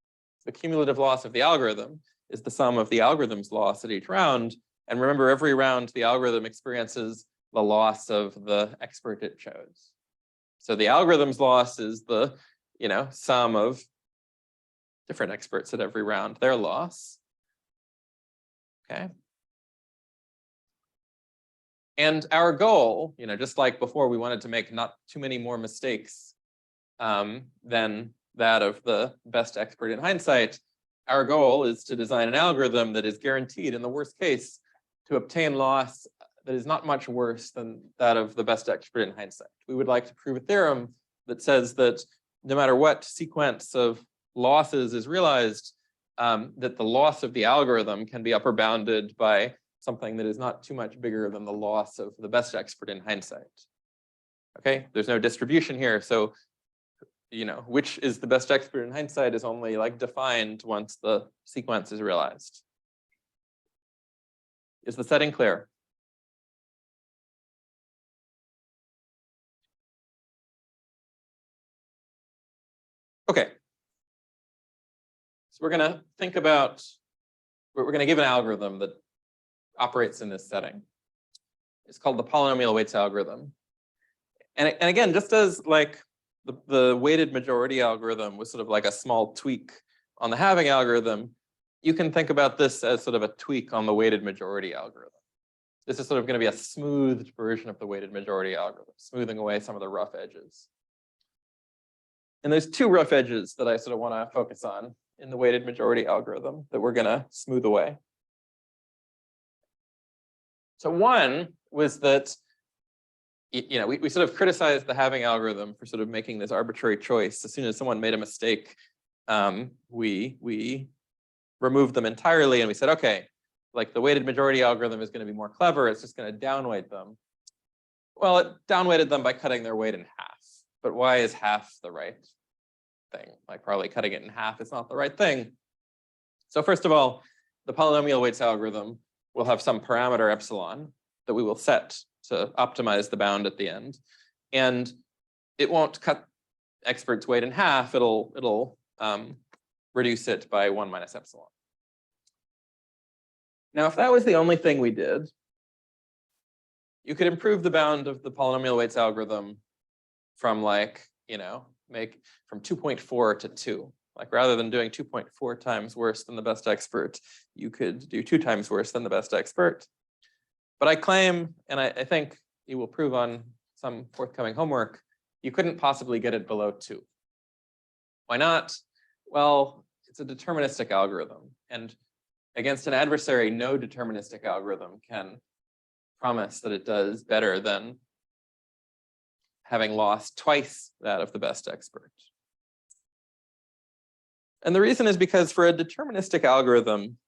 The cumulative loss of the algorithm is the sum of the algorithm's loss at each round. And remember, every round the algorithm experiences the loss of the expert it chose. So the algorithm's loss is the, sum of different experts at every round, their loss. Okay. And our goal, just like before, we wanted to make not too many more mistakes than that of the best expert in hindsight. Our goal is to design an algorithm that is guaranteed, in the worst case, to obtain loss that is not much worse than that of the best expert in hindsight. We would like to prove a theorem that says that no matter what sequence of losses is realized, that the loss of the algorithm can be upper bounded by something that is not too much bigger than the loss of the best expert in hindsight. Okay, there's no distribution here, so which is the best expert in hindsight is only defined once the sequence is realized. Is the setting clear? Okay. So we're going to think about, we're going to give an algorithm that operates in this setting. It's called the polynomial weights algorithm. And again, just as the weighted majority algorithm was sort of like a small tweak on the halving algorithm, you can think about this as sort of a tweak on the weighted majority algorithm. This is sort of going to be a smoothed version of the weighted majority algorithm, smoothing away some of the rough edges. And there's two rough edges that I sort of want to focus on in the weighted majority algorithm that we're going to smooth away. So one was that, we sort of criticized the halving algorithm for sort of making this arbitrary choice. As soon as someone made a mistake, we removed them entirely, and we said, okay, the weighted majority algorithm is going to be more clever. It's just going to downweight them. Well, it downweighted them by cutting their weight in half. But why is half the right thing? Probably cutting it in half is not the right thing. So first of all, the polynomial weights algorithm will have some parameter epsilon that we will set to optimize the bound at the end. And it won't cut expert's weight in half. It'll reduce it by 1 minus epsilon. Now, if that was the only thing we did, you could improve the bound of the polynomial weights algorithm from make from 2.4 to 2. Rather than doing 2.4 times worse than the best expert, you could do 2 times worse than the best expert. But I claim, and I think you will prove on some forthcoming homework, you couldn't possibly get it below 2. Why not? Well, it's a deterministic algorithm. And against an adversary, no deterministic algorithm can promise that it does better than having lost twice that of the best expert. And the reason is because for a deterministic algorithm,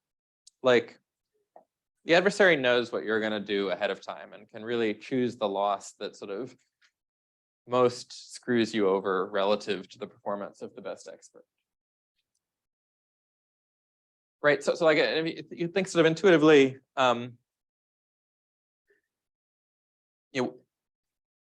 the adversary knows what you're going to do ahead of time and can really choose the loss that sort of most screws you over relative to the performance of the best expert. Right, so if you think sort of intuitively,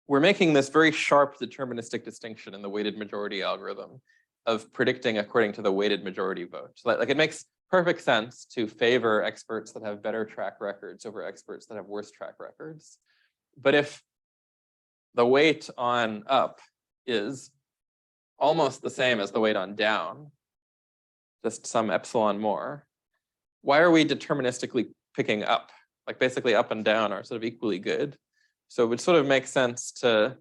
we're making this very sharp deterministic distinction in the weighted majority algorithm of predicting according to the weighted majority vote. It makes perfect sense to favor experts that have better track records over experts that have worse track records. But if the weight on up is almost the same as the weight on down, just some epsilon more, why are we deterministically picking up? Basically up and down are sort of equally good. So it would sort of make sense to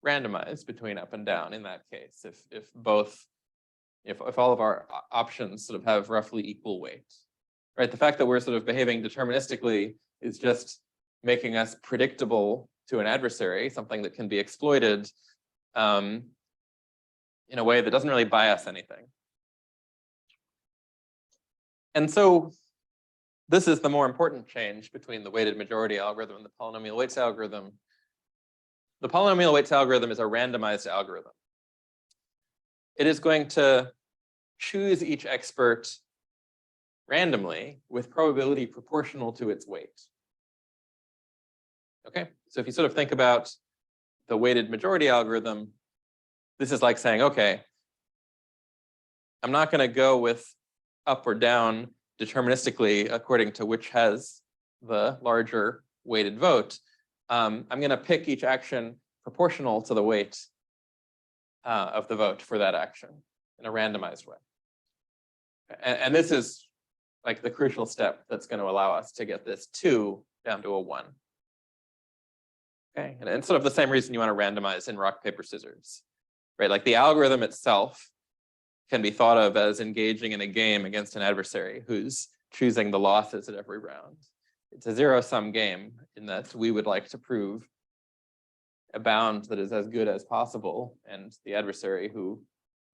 randomize between up and down in that case, if all of our options sort of have roughly equal weight. Right? The fact that we're sort of behaving deterministically is just making us predictable to an adversary, something that can be exploited in a way that doesn't really buy us anything. And so this is the more important change between the weighted majority algorithm and the polynomial weights algorithm. The polynomial weights algorithm is a randomized algorithm. It is going to choose each expert randomly with probability proportional to its weight. Okay, so if you sort of think about the weighted majority algorithm, this is like saying, okay, I'm not going to go with up or down deterministically according to which has the larger weighted vote. I'm going to pick each action proportional to the weight of the vote for that action in a randomized way. And this is like the crucial step that's going to allow us to get this 2 down to a 1. Okay, and sort of the same reason you want to randomize in rock, paper, scissors, right? Like the algorithm itself can be thought of as engaging in a game against an adversary who's choosing the losses at every round. It's a zero-sum game in that we would like to prove a bound that is as good as possible, and the adversary who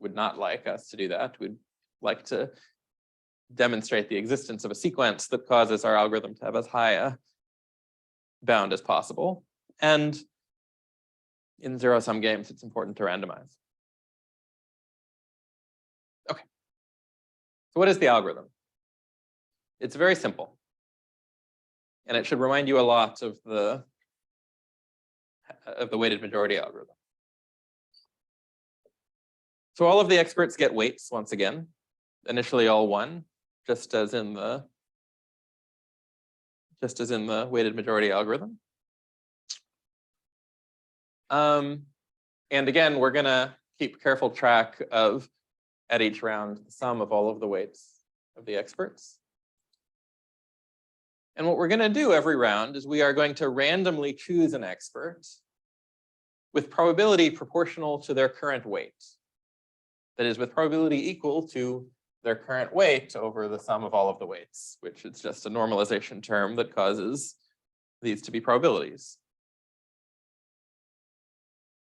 would not like us to do that would like to demonstrate the existence of a sequence that causes our algorithm to have as high a bound as possible. And in zero-sum games, it's important to randomize. Okay. So what is the algorithm? It's very simple. And it should remind you a lot of the weighted majority algorithm. So all of the experts get weights once again, initially all 1, just as in the weighted majority algorithm. And again, we're going to keep careful track of, at each round, the sum of all of the weights of the experts. And what we're going to do every round is we are going to randomly choose an expert with probability proportional to their current weight. That is, with probability equal to their current weight over the sum of all of the weights, which is just a normalization term that causes these to be probabilities.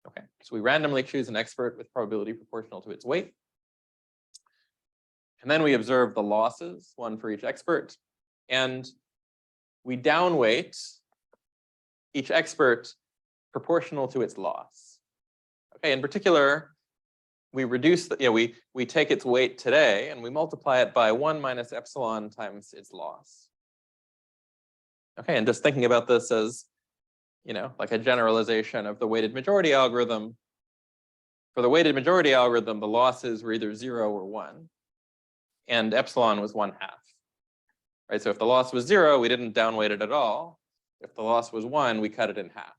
Okay, so we randomly choose an expert with probability proportional to its weight. And then we observe the losses, 1 for each expert. And we downweight each expert proportional to its loss. Okay, in particular, we reduce the, we take its weight today and we multiply it by 1 minus epsilon times its loss. Okay, and just thinking about this as, like a generalization of the weighted majority algorithm. For the weighted majority algorithm, the losses were either 0 or 1, and epsilon was 1/2. Right, so if the loss was 0, we didn't downweight it at all. If the loss was 1, we cut it in half.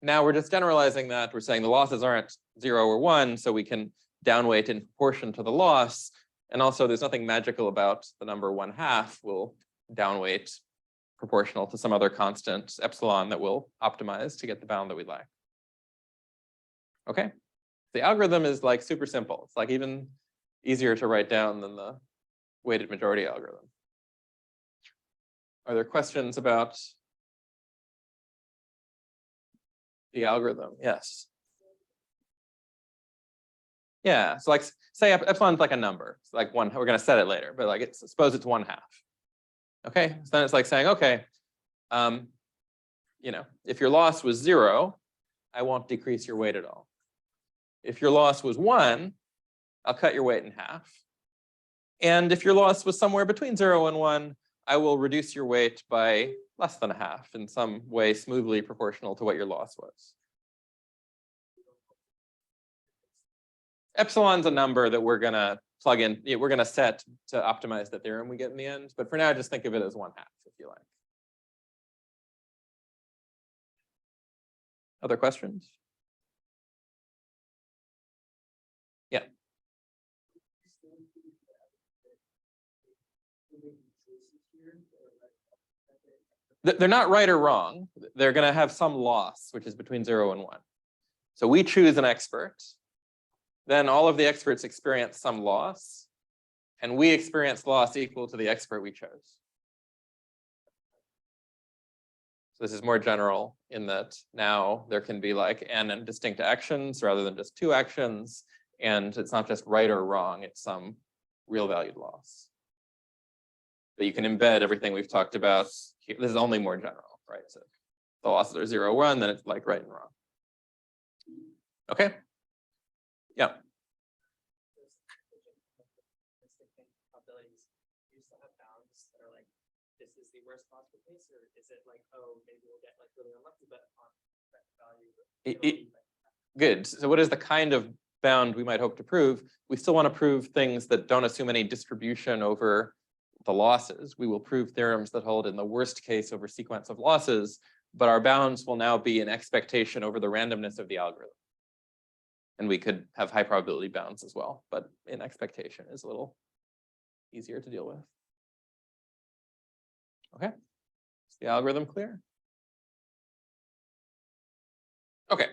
Now we're just generalizing that. We're saying the losses aren't 0 or 1, so we can downweight in proportion to the loss. And also, there's nothing magical about the number 1/2. We'll downweight proportional to some other constant epsilon that we'll optimize to get the bound that we like. Okay, the algorithm is like super simple. It's like even easier to write down than the weighted majority algorithm. Are there questions about the algorithm? Yes. Yeah, so like say epsilon's like a number. It's like 1, we're going to set it later, but like suppose it's 1/2. Okay, so then it's like saying, okay, if your loss was 0, I won't decrease your weight at all. If your loss was 1, I'll cut your weight in half. And if your loss was somewhere between 0 and 1, I will reduce your weight by less than 1/2 in some way smoothly proportional to what your loss was. Epsilon's a number that we're going to plug in. We're going to set to optimize the theorem we get in the end. But for now, just think of it as 1/2 if you like. Other questions? Yeah. They're not right or wrong. They're going to have some loss, which is between 0 and 1. So we choose an expert. Then all of the experts experience some loss. And we experience loss equal to the expert we chose. So this is more general in that now there can be like n distinct actions rather than just 2 actions. And it's not just right or wrong. It's some real valued loss. But you can embed everything we've talked about. This is only more general, right? So if the losses are 0, 1, then it's like right and wrong. Okay. Yeah. This is the worst possible case, or is it like, oh, maybe we'll get like really unlucky, but on that value? Good. So what is the kind of bound we might hope to prove? We still want to prove things that don't assume any distribution over the losses. We will prove theorems that hold in the worst case over sequence of losses, but our bounds will now be an expectation over the randomness of the algorithm. And we could have high probability bounds as well, but in expectation is a little easier to deal with. Okay, is the algorithm clear? Okay.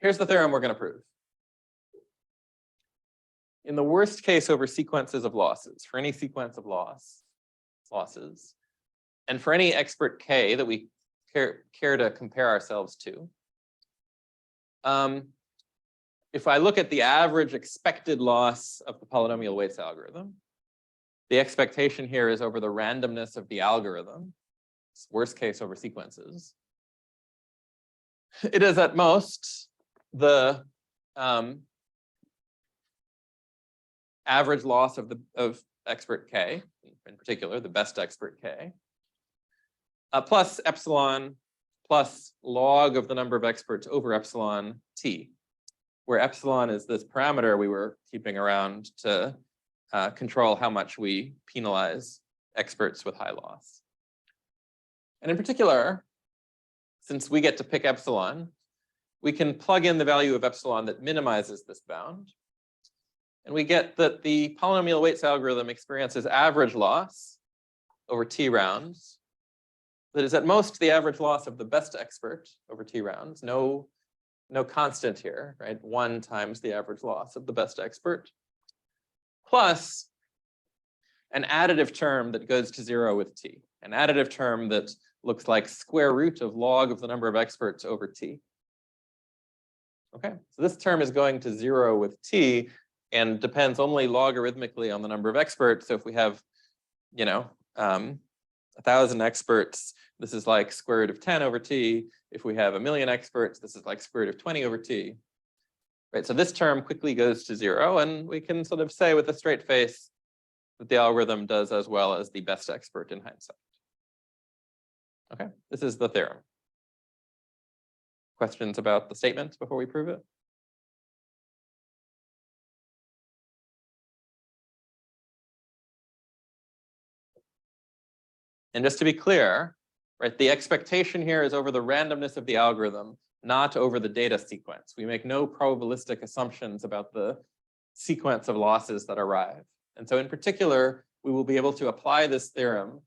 Here's the theorem we're going to prove. In the worst case over sequences of losses, for any sequence of losses, and for any expert K that we care to compare ourselves to, if I look at the average expected loss of the polynomial weights algorithm, the expectation here is over the randomness of the algorithm. It's worst case over sequences. It is at most the average loss of expert K, in particular, the best expert K, plus epsilon plus log of the number of experts over epsilon t, where epsilon is this parameter we were keeping around to control how much we penalize experts with high loss. And in particular, since we get to pick epsilon, we can plug in the value of epsilon that minimizes this bound. And we get that the polynomial weights algorithm experiences average loss over t rounds that is at most the average loss of the best expert over t rounds. No constant here, right? 1 times the average loss of the best expert, plus an additive term that goes to 0 with t, an additive term that looks like square root of log of the number of experts over t. Okay, so this term is going to 0 with t and depends only logarithmically on the number of experts. So if we have, 1,000 experts, this is like square root of 10 over t. If we have 1,000,000 experts, this is like square root of 20 over t. Right, so this term quickly goes to 0, and we can sort of say with a straight face that the algorithm does as well as the best expert in hindsight. Okay, this is the theorem. Questions about the statement before we prove it? And just to be clear, right, the expectation here is over the randomness of the algorithm, not over the data sequence. We make no probabilistic assumptions about the sequence of losses that arrive. And so in particular, we will be able to apply this theorem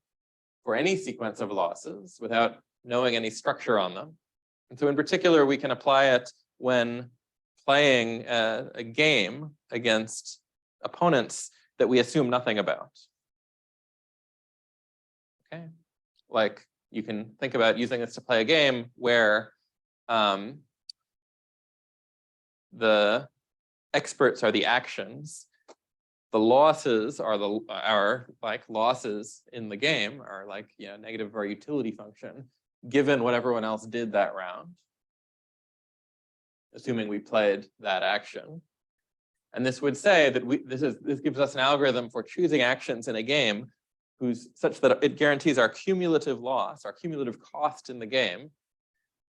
for any sequence of losses without knowing any structure on them. And so in particular, we can apply it when playing a game against opponents that we assume nothing about. Okay, like you can think about using this to play a game where the experts are the actions, the losses are like losses in the game, are like negative of our utility function, given what everyone else did that round, assuming we played that action. And this would say that this gives us an algorithm for choosing actions in a game whose such that it guarantees our cumulative loss, our cumulative cost in the game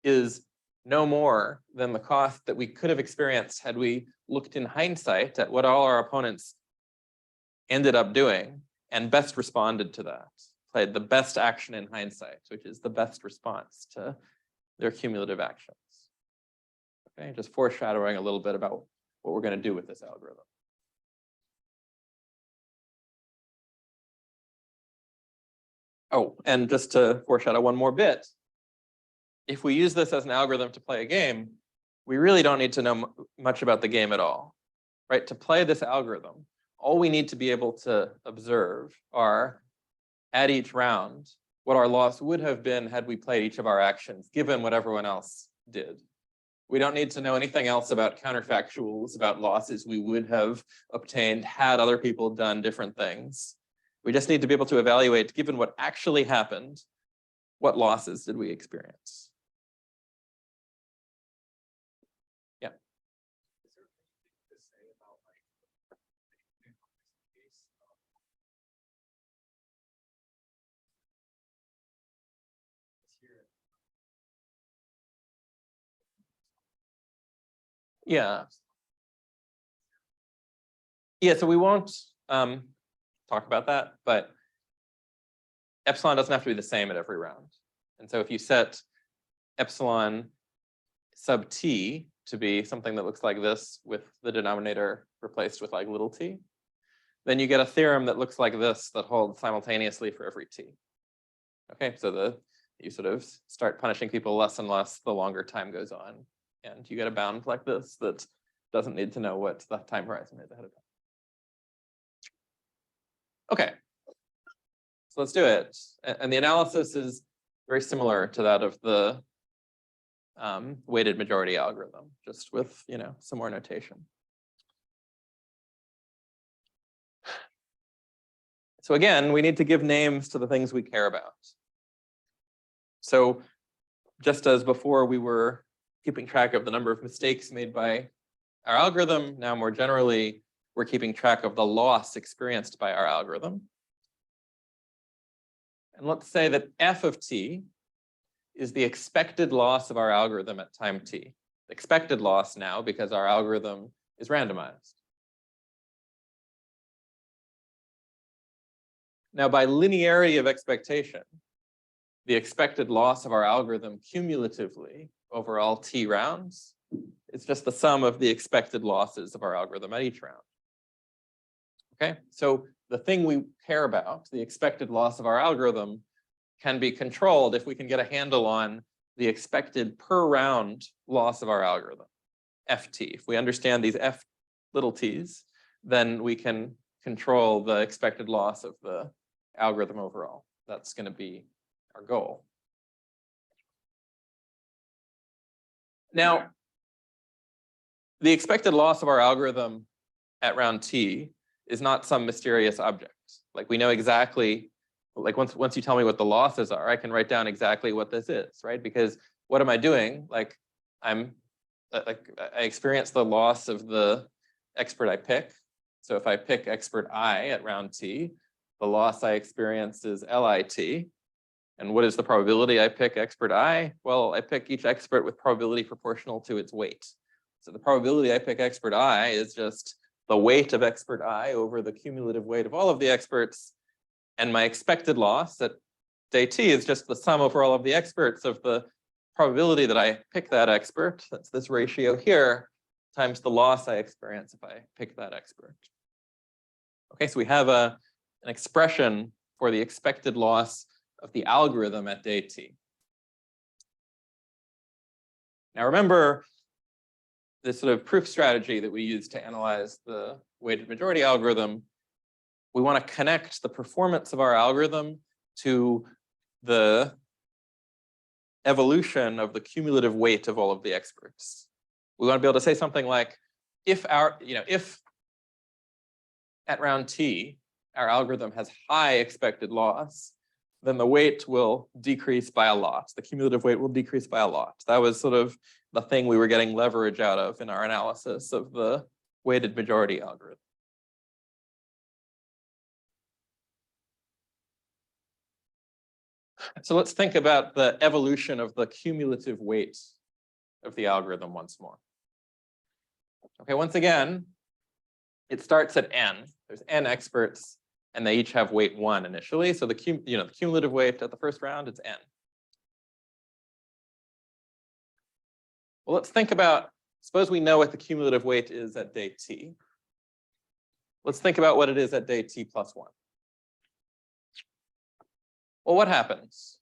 is no more than the cost that we could have experienced had we looked in hindsight at what all our opponents ended up doing and best responded to that, played the best action in hindsight, which is the best response to their cumulative actions. Okay, just foreshadowing a little bit about what we're going to do with this algorithm. Oh, and just to foreshadow one more bit, if we use this as an algorithm to play a game, we really don't need to know much about the game at all, right? To play this algorithm, all we need to be able to observe are, at each round, what our loss would have been had we played each of our actions, given what everyone else did. We don't need to know anything else about counterfactuals, about losses we would have obtained had other people done different things. We just need to be able to evaluate, given what actually happened, what losses did we experience? Yeah. Is there anything to say about Yeah. Yeah, so we won't talk about that, but epsilon doesn't have to be the same at every round. And so if you set epsilon sub t to be something that looks like this with the denominator replaced with like little t, then you get a theorem that looks like this that holds simultaneously for every t. Okay, so you sort of start punishing people less and less the longer time goes on. And you get a bound like this that doesn't need to know what the time horizon is ahead of time. Okay, so let's do it. And the analysis is very similar to that of the weighted majority algorithm, just with some more notation. So again, we need to give names to the things we care about. So just as before we were keeping track of the number of mistakes made by our algorithm, now more generally, we're keeping track of the loss experienced by our algorithm. And let's say that f of t is the expected loss of our algorithm at time t. Expected loss now because our algorithm is randomized. Now, by linearity of expectation, the expected loss of our algorithm cumulatively over all t rounds is just the sum of the expected losses of our algorithm at each round. Okay, so the thing we care about, the expected loss of our algorithm, can be controlled if we can get a handle on the expected per round loss of our algorithm, ft. If we understand these f little t's, then we can control the expected loss of the algorithm overall. That's going to be our goal. Now, the expected loss of our algorithm at round t is not some mysterious object. Like we know exactly, like once you tell me what the losses are, I can write down exactly what this is, right? Because what am I doing? Like I experience the loss of the expert I pick. So if I pick expert I at round t, the loss I experience is LIT. And what is the probability I pick expert I? Well, I pick each expert with probability proportional to its weight. So the probability I pick expert I is just the weight of expert I over the cumulative weight of all of the experts. And my expected loss at day t is just the sum over all of the experts of the probability that I pick that expert. That's this ratio here times the loss I experience if I pick that expert. Okay, so we have an expression for the expected loss of the algorithm at day t. Now remember this sort of proof strategy that we use to analyze the weighted majority algorithm. We want to connect the performance of our algorithm to the evolution of the cumulative weight of all of the experts. We want to be able to say something like, if at round t, our algorithm has high expected loss, then the weight will decrease by a lot. The cumulative weight will decrease by a lot. That was sort of the thing we were getting leverage out of in our analysis of the weighted majority algorithm. So let's think about the evolution of the cumulative weight of the algorithm once more. Okay, once again, it starts at n. There's n experts, and they each have weight 1 initially. So the cumulative weight at the first round, it's n. Well, let's think about, suppose we know what the cumulative weight is at day t. Let's think about what it is at day t plus 1. Well, what happens?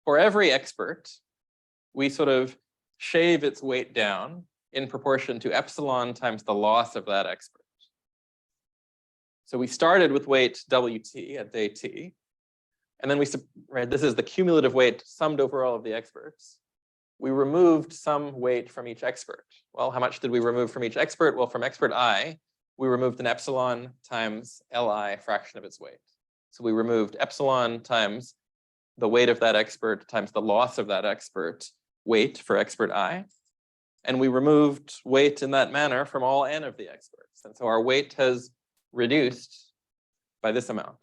For every expert, we sort of shave its weight down in proportion to epsilon times the loss of that expert. So we started with weight WT at day t, and then this is the cumulative weight summed over all of the experts. We removed some weight from each expert. Well, how much did we remove from each expert? Well, from expert I, we removed an epsilon times Li fraction of its weight. So we removed epsilon times the weight of that expert times the loss of that expert weight for expert I. And we removed weight in that manner from all n of the experts. And so our weight has reduced by this amount.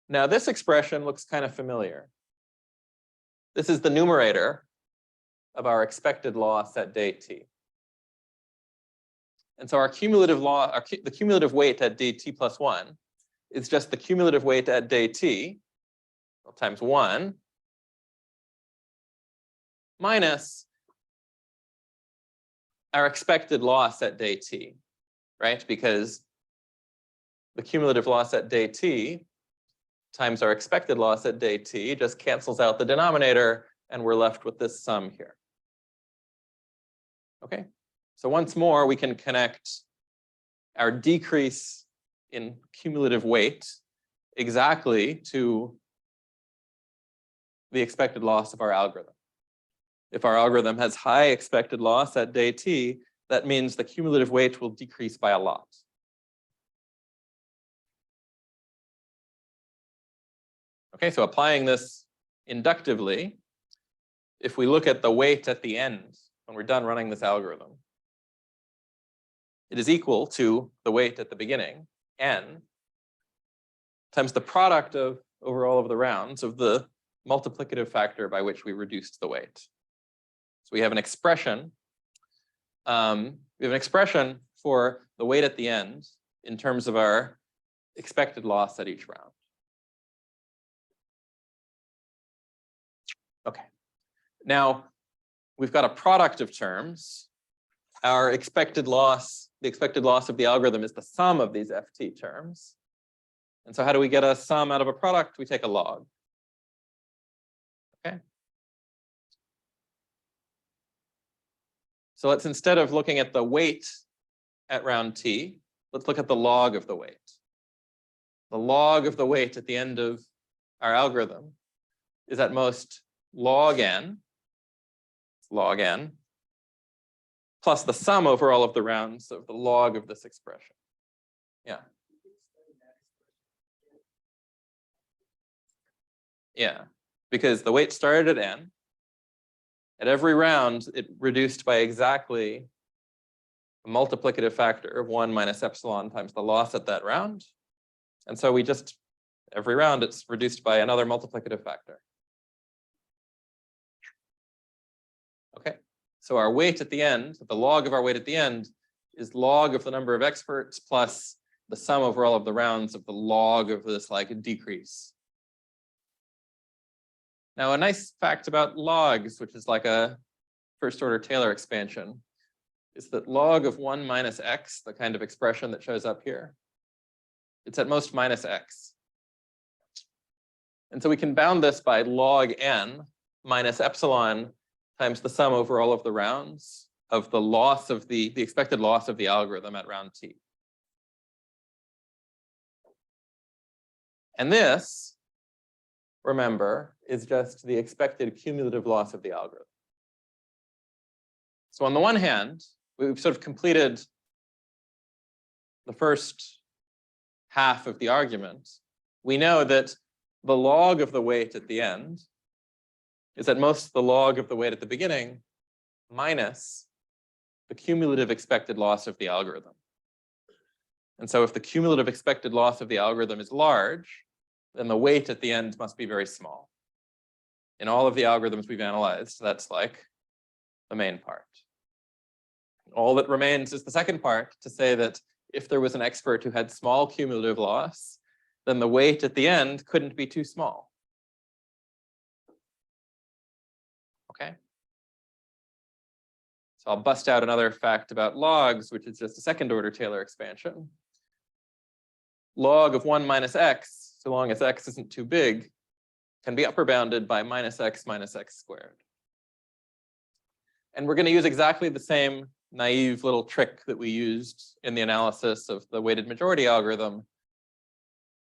Now this expression looks kind of familiar. This is the numerator of our expected loss at day t. And so our cumulative the cumulative weight at day t plus 1 is just the cumulative weight at day t times 1 minus our expected loss at day t, right? Because the cumulative loss at day t times our expected loss at day t just cancels out the denominator, and we're left with this sum here. Okay, so once more, we can connect our decrease in cumulative weight exactly to the expected loss of our algorithm. If our algorithm has high expected loss at day t, that means the cumulative weight will decrease by a lot. Okay, so applying this inductively, if we look at the weight at the end, when we're done running this algorithm, it is equal to the weight at the beginning, n, times the product of over all of the rounds of the multiplicative factor by which we reduced the weight. So we have an expression. For the weight at the end in terms of our expected loss at each round. Okay. Now we've got a product of terms. Our expected loss, the expected loss of the algorithm is the sum of these ft terms. And so how do we get a sum out of a product? We take a log. Okay. So let's, instead of looking at the weight at round t, let's look at the log of the weight. The log of the weight at the end of our algorithm is at most log n, plus the sum over all of the rounds of the log of this expression. Yeah. Yeah, because the weight started at n. At every round, it reduced by exactly a multiplicative factor of 1 minus epsilon times the loss at that round. And so we just, every round, it's reduced by another multiplicative factor. Okay, so our weight at the end, the log of our weight at the end, is log of the number of experts plus the sum over all of the rounds of the log of this like decrease. Now, a nice fact about logs, which is like a first order Taylor expansion, is that log of 1 minus x, the kind of expression that shows up here, it's at most minus x. And so we can bound this by log n minus epsilon times the sum over all of the rounds of the loss of the expected loss of the algorithm at round t. And this, remember, is just the expected cumulative loss of the algorithm. So on the one hand, we've sort of completed the first half of the argument. We know that the log of the weight at the end is at most the log of the weight at the beginning minus the cumulative expected loss of the algorithm. And so if the cumulative expected loss of the algorithm is large, then the weight at the end must be very small. In all of the algorithms we've analyzed, that's like the main part. All that remains is the second part, to say that if there was an expert who had small cumulative loss, then the weight at the end couldn't be too small. Okay. So I'll bust out another fact about logs, which is just a second order Taylor expansion. Log of 1 minus x, so long as x isn't too big, can be upper bounded by minus x squared. And we're going to use exactly the same naive little trick that we used in the analysis of the weighted majority algorithm.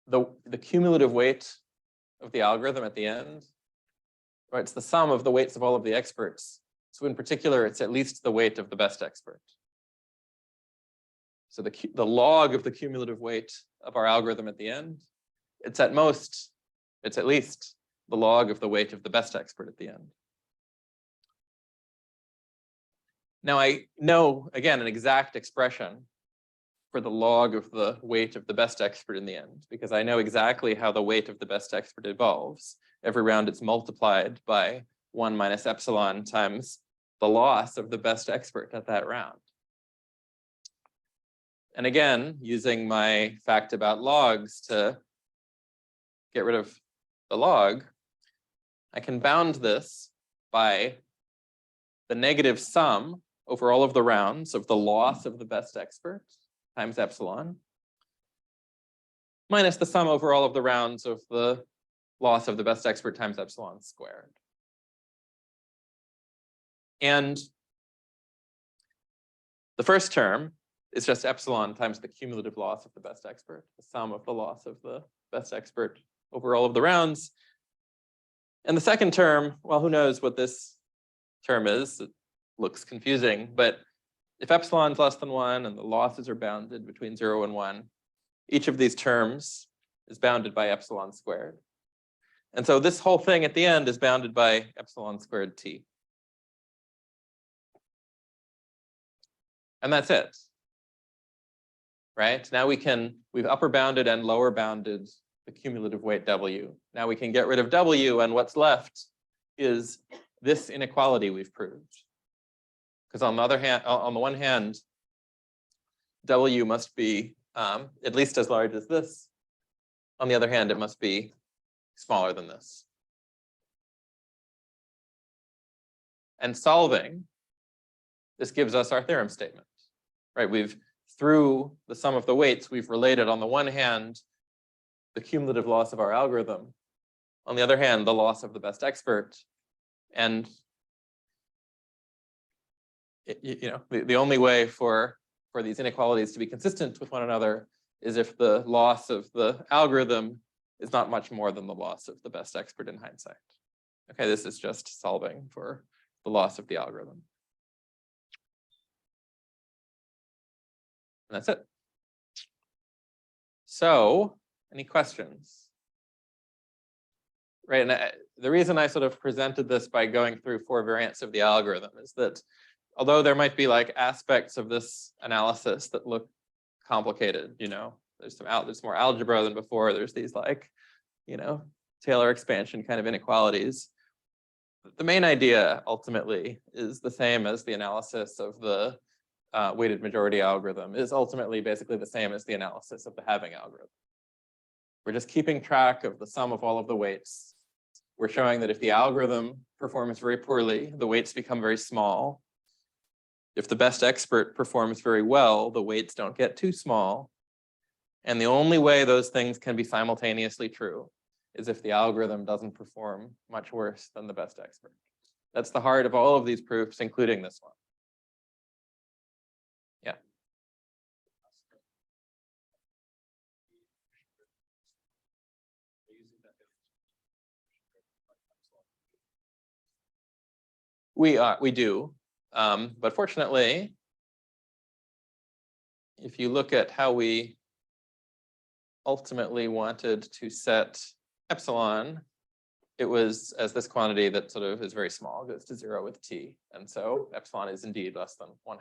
The cumulative weight of the algorithm at the end, right? It's the sum of the weights of all of the experts. So in particular, it's at least the weight of the best expert. So the log of the cumulative weight of our algorithm at the end, it's at least the log of the weight of the best expert at the end. Now I know, again, an exact expression for the log of the weight of the best expert in the end, because I know exactly how the weight of the best expert evolves. Every round it's multiplied by 1 minus epsilon times the loss of the best expert at that round. And again, using my fact about logs to get rid of the log, I can bound this by the negative sum over all of the rounds of the loss of the best expert times epsilon, minus the sum over all of the rounds of the loss of the best expert times epsilon squared. And the first term is just epsilon times the cumulative loss of the best expert, the sum of the loss of the best expert over all of the rounds. And the second term, well, who knows what this term is? It looks confusing, but if epsilon is less than 1 and the losses are bounded between 0 and 1, each of these terms is bounded by epsilon squared. And so this whole thing at the end is bounded by epsilon squared t. And that's it. Right? Now we've upper bounded and lower bounded the cumulative weight W. Now we can get rid of W, and what's left is this inequality we've proved. Because on the other hand, on the one hand, W must be at least as large as this. On the other hand, it must be smaller than this. And solving, this gives us our theorem statement, right? Through the sum of the weights, we've related on the one hand, the cumulative loss of our algorithm. On the other hand, the loss of the best expert. And the only way for these inequalities to be consistent with one another is if the loss of the algorithm is not much more than the loss of the best expert in hindsight. Okay, this is just solving for the loss of the algorithm. And that's it. So, any questions? Right, and the reason I sort of presented this by going through 4 variants of the algorithm is that although there might be like aspects of this analysis that look complicated, there's more algebra than before. There's these like, Taylor expansion kind of inequalities. The main idea ultimately is the same as the analysis of the weighted majority algorithm, is ultimately basically the same as the analysis of the halving algorithm. We're just keeping track of the sum of all of the weights. We're showing that if the algorithm performs very poorly, the weights become very small. If the best expert performs very well, the weights don't get too small. And the only way those things can be simultaneously true is if the algorithm doesn't perform much worse than the best expert. That's the heart of all of these proofs, including this one. Yeah. We do, but fortunately, if you look at how we ultimately wanted to set epsilon, it was as this quantity that sort of is very small, goes to 0 with t, and so epsilon is indeed less than 1/2.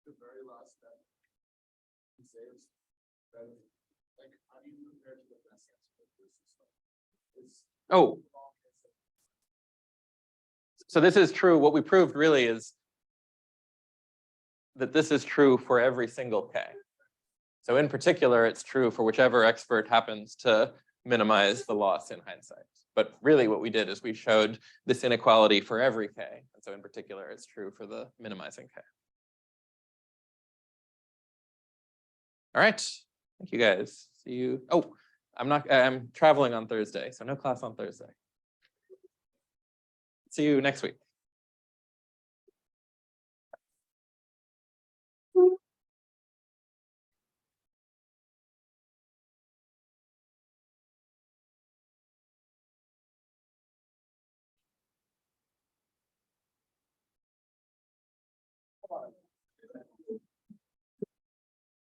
The very last step, he says, like, how do you compare to the best expert versus Oh, so this is true. What we proved really is that this is true for every single k. So in particular, it's true for whichever expert happens to minimize the loss in hindsight. But really what we did is we showed this inequality for every k. And so in particular, it's true for the minimizing k. All right, thank you guys. See you. Oh, I'm traveling on Thursday, so no class on Thursday. See you next week. Come on.